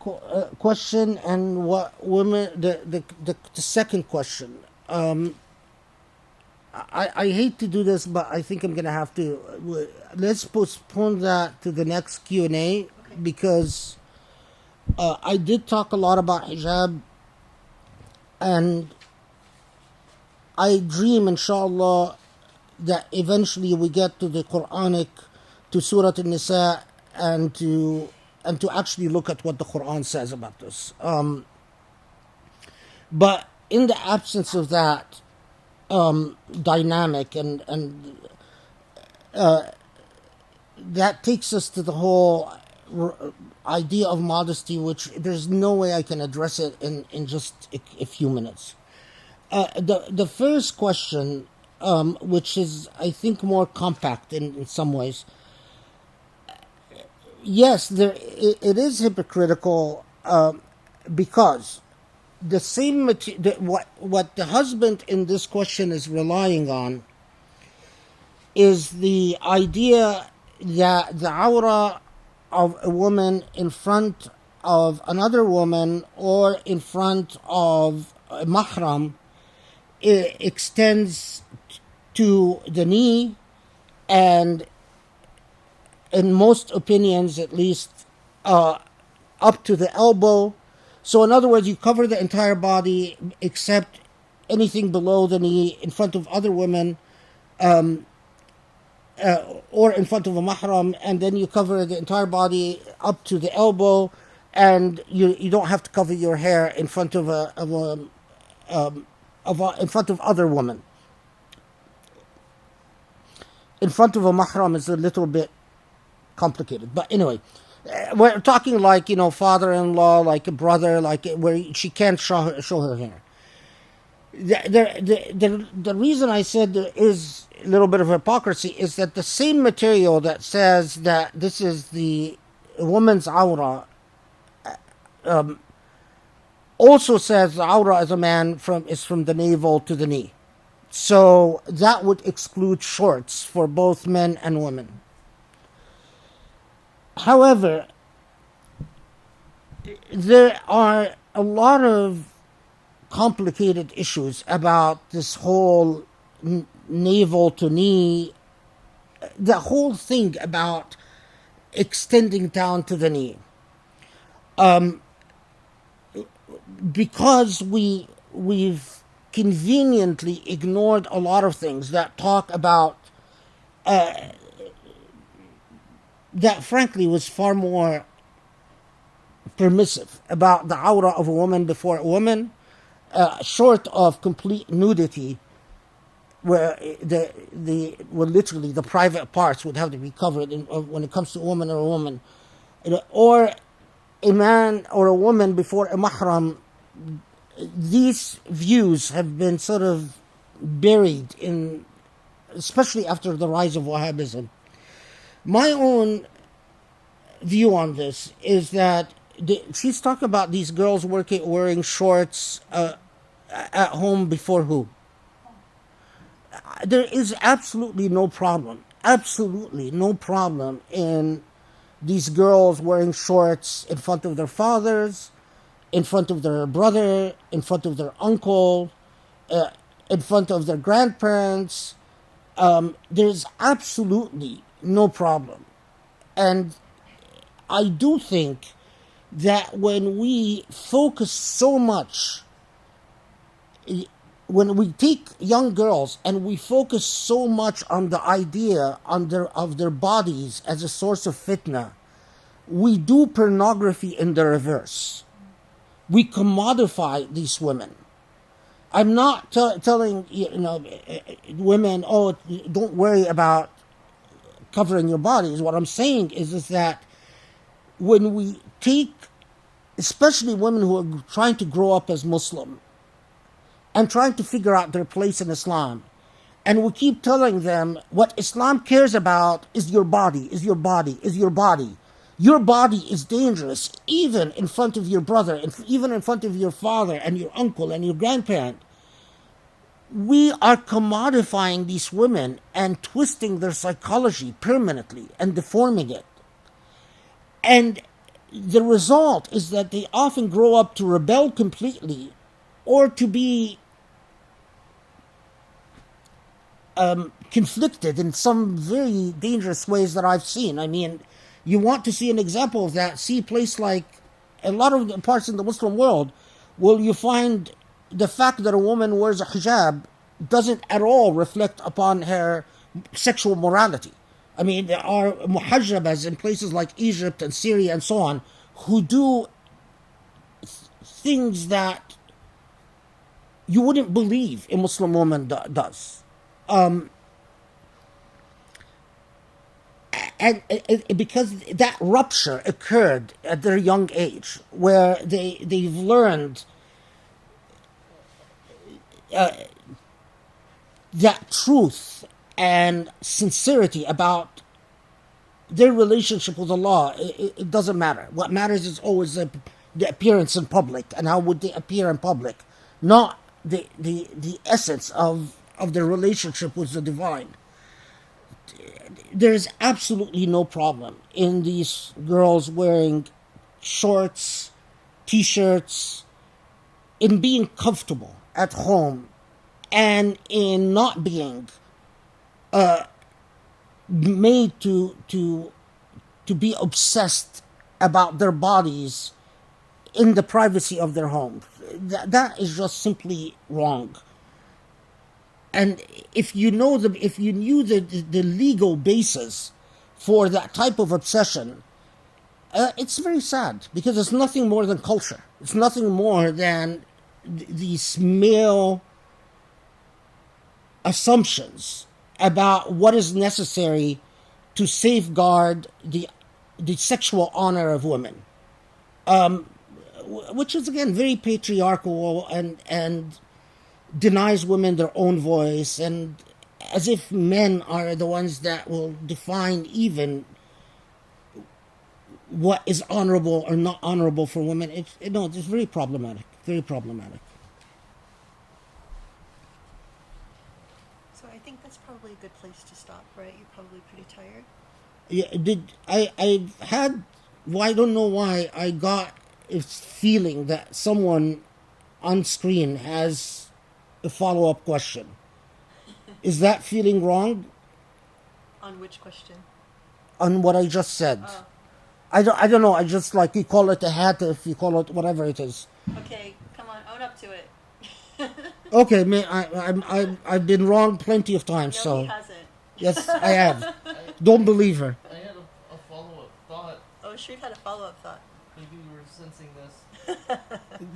question and what women the second question. I hate to do this, but I think I'm gonna have to. Let's postpone that to the next Q&A, because I did talk a lot about hijab, and I dream, inshallah, that eventually we get to the Quranic, to Surah An-Nisa, and to actually look at what the Quran says about this. But in the absence of that dynamic, and that takes us to the whole idea of modesty, which there's no way I can address it in just a few minutes. The first question, which is, I think, more compact in some ways. Yes, it is hypocritical, because the same what the husband in this question is relying on is the idea that the awra of a woman in front of another woman or in front of a mahram extends to the knee, and in most opinions at least up to the elbow. So in other words, you cover the entire body except anything below the knee in front of other women, or in front of a mahram, and then you cover the entire body up to the elbow, and you don't have to cover your hair in front of in front of other women. In front of a mahram is a little bit complicated, but anyway, we're talking like, father-in-law, like a brother, like where she can't show her hair. The reason I said there is a little bit of hypocrisy is that the same material that says that this is the woman's awra also says the awra as a man is from the navel to the knee. So that would exclude shorts for both men and women. However, there are a lot of complicated issues about this whole navel to knee, the whole thing about extending down to the knee. Because we've conveniently ignored a lot of things that talk about that frankly was far more permissive about the awra of a woman before a woman, short of complete nudity, where literally the private parts would have to be covered when it comes to a woman or a woman, or a man or a woman before a mahram. These views have been sort of buried especially after the rise of Wahhabism. My own view on this is that she's talking about these girls wearing shorts at home before who? There is absolutely no problem in these girls wearing shorts in front of their fathers, in front of their brother, in front of their uncle, in front of their grandparents. There's absolutely no problem. And I do think that when we focus so much, when we take young girls and we focus so much on the idea of their bodies as a source of fitna, we do pornography in the reverse. We commodify these women. I'm not telling women, oh, don't worry about covering your bodies. What I'm saying is that when we take, especially women who are trying to grow up as Muslim and trying to figure out their place in Islam, and we keep telling them what Islam cares about is your body, is your body, is your body. Your body is dangerous, even in front of your brother, and even in front of your father and your uncle and your grandparent. We are commodifying these women and twisting their psychology permanently and deforming it. And the result is that they often grow up to rebel completely or to be conflicted in some very dangerous ways that I've seen. I mean, you want to see an example of that, see a place like a lot of the parts in the Muslim world, will you find the fact that a woman wears a hijab doesn't at all reflect upon her sexual morality. I mean, there are muhajjabas in places like Egypt and Syria and so on who do things that you wouldn't believe a Muslim woman does. And because that rupture occurred at their young age, where they've learned that truth and sincerity about their relationship with Allah, it doesn't matter. What matters is always the appearance in public and how would they appear in public, not the essence of their relationship with the divine. there's absolutely no problem in these girls wearing shorts, t-shirts, in being comfortable at home, and in not being made to be obsessed about their bodies in the privacy of their home. That is just simply wrong. And if you knew the legal basis for that type of obsession, it's very sad, because it's nothing more than culture. It's nothing more than these male assumptions about what is necessary to safeguard the sexual honor of women, which is again very patriarchal and denies women their own voice, and as if men are the ones that will define even what is honorable or not honorable for women. It's very problematic. Very problematic. So I think that's probably a good place to stop, right? You're probably pretty tired. Yeah, I don't know why I got a feeling that someone on screen has a follow-up question. Is that feeling wrong? On which question? On what I just said. I don't know. I just, like, you call it a hat, if you call it whatever it is. Okay, come on, own up to it. Okay, I've been wrong plenty of times. No, so he hasn't. yes, I have. Don't believe her. I had a follow-up thought. Oh, Sharif had a follow-up thought. Maybe we were sensing this.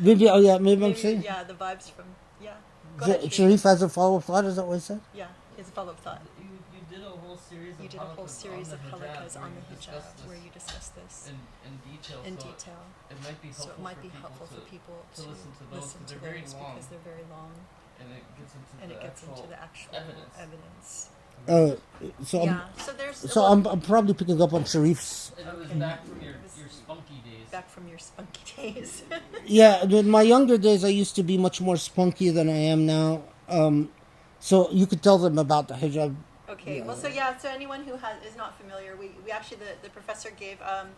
Maybe I'm saying. Yeah, the vibes from, yeah. Go The, ahead, Sharif has a follow-up thought. Is that what he said? Yeah, his follow-up thought. You did a whole series You of did a whole series of halakas halakas on the hijab this where you discuss this in detail. in so detail. It might be helpful, So it might be helpful for people to listen to those listen to very those long, because they're very long and it gets into and the it gets actual into the actual evidence. So Yeah, so there's I'm probably picking up on Sharif's. And it was back from your spunky days. back from your spunky days. Yeah, in my younger days, I used to be much more spunky than I am now. So you could tell them about the hijab. Okay, Yeah. well, so anyone who is not familiar, we actually, the professor gave a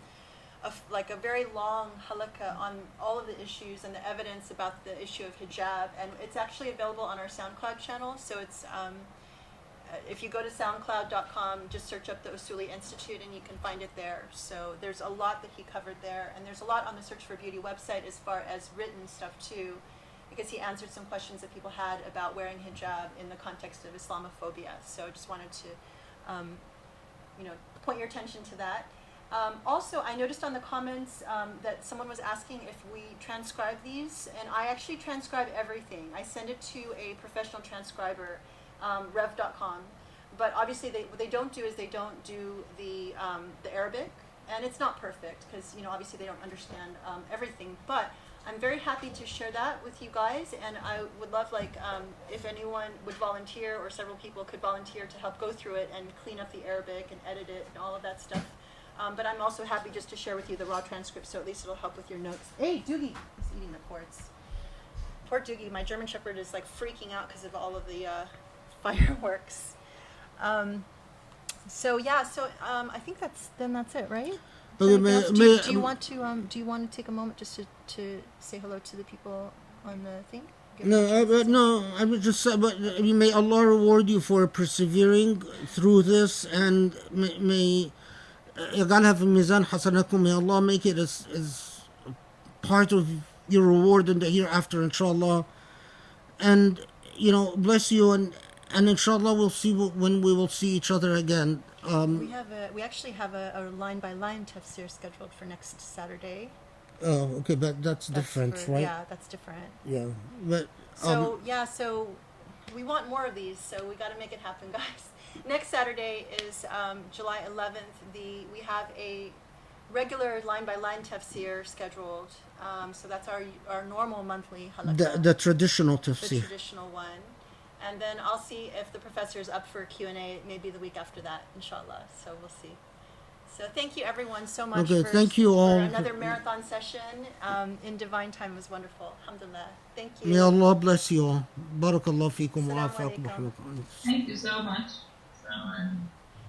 very long halaqa on all of the issues and the evidence about the issue of hijab, and it's actually available on our SoundCloud channel. So it's if you go to soundcloud.com, just search up the Usuli Institute and you can find it there. So there's a lot that he covered there, and there's a lot on the Search for Beauty website as far as written stuff too, because he answered some questions that people had about wearing hijab in the context of Islamophobia. So I just wanted to, point your attention to that. Also, I noticed on the comments that someone was asking if we transcribe these, and I actually transcribe everything. I send it to a professional transcriber, rev.com. But obviously, what they don't do is they don't do the Arabic, and it's not perfect because obviously they don't understand everything. But I'm very happy to share that with you guys, and I would love if anyone would volunteer or several people could volunteer to help go through it and clean up the Arabic and edit it and all of that stuff. But I'm also happy just to share with you the raw transcript, so at least it'll help with your notes. Hey, Doogie is eating the quartz. Poor Doogie, my German Shepherd is freaking out because of all of the fireworks. I think that's it, right? Do you want to take a moment just to say hello to the people on the thing? I would just say, but may Allah reward you for persevering through this, and may يجعلها في ميزان حسناتكم. May Allah make it as part of your reward in the hereafter, inshallah. And bless you, and inshallah we'll see when we will see each other again. We actually have a line by line tafsir scheduled for next Saturday. Oh, okay, but that's different, right? Yeah, that's different. Yeah, but so we want more of these, so we got to make it happen, guys. Next Saturday is July 11th. We have a regular line by line tafsir scheduled. So that's our normal monthly halaqa. The traditional tafsir. The traditional one. And then I'll see if the professor is up for Q&A maybe the week after that, inshallah. So we'll see. So thank you everyone so much thank you all for another marathon session in divine time. It was wonderful. Alhamdulillah. Thank you. May Allah bless you all. Barakallah feekum wa Assalamu afakum. Thank you so much.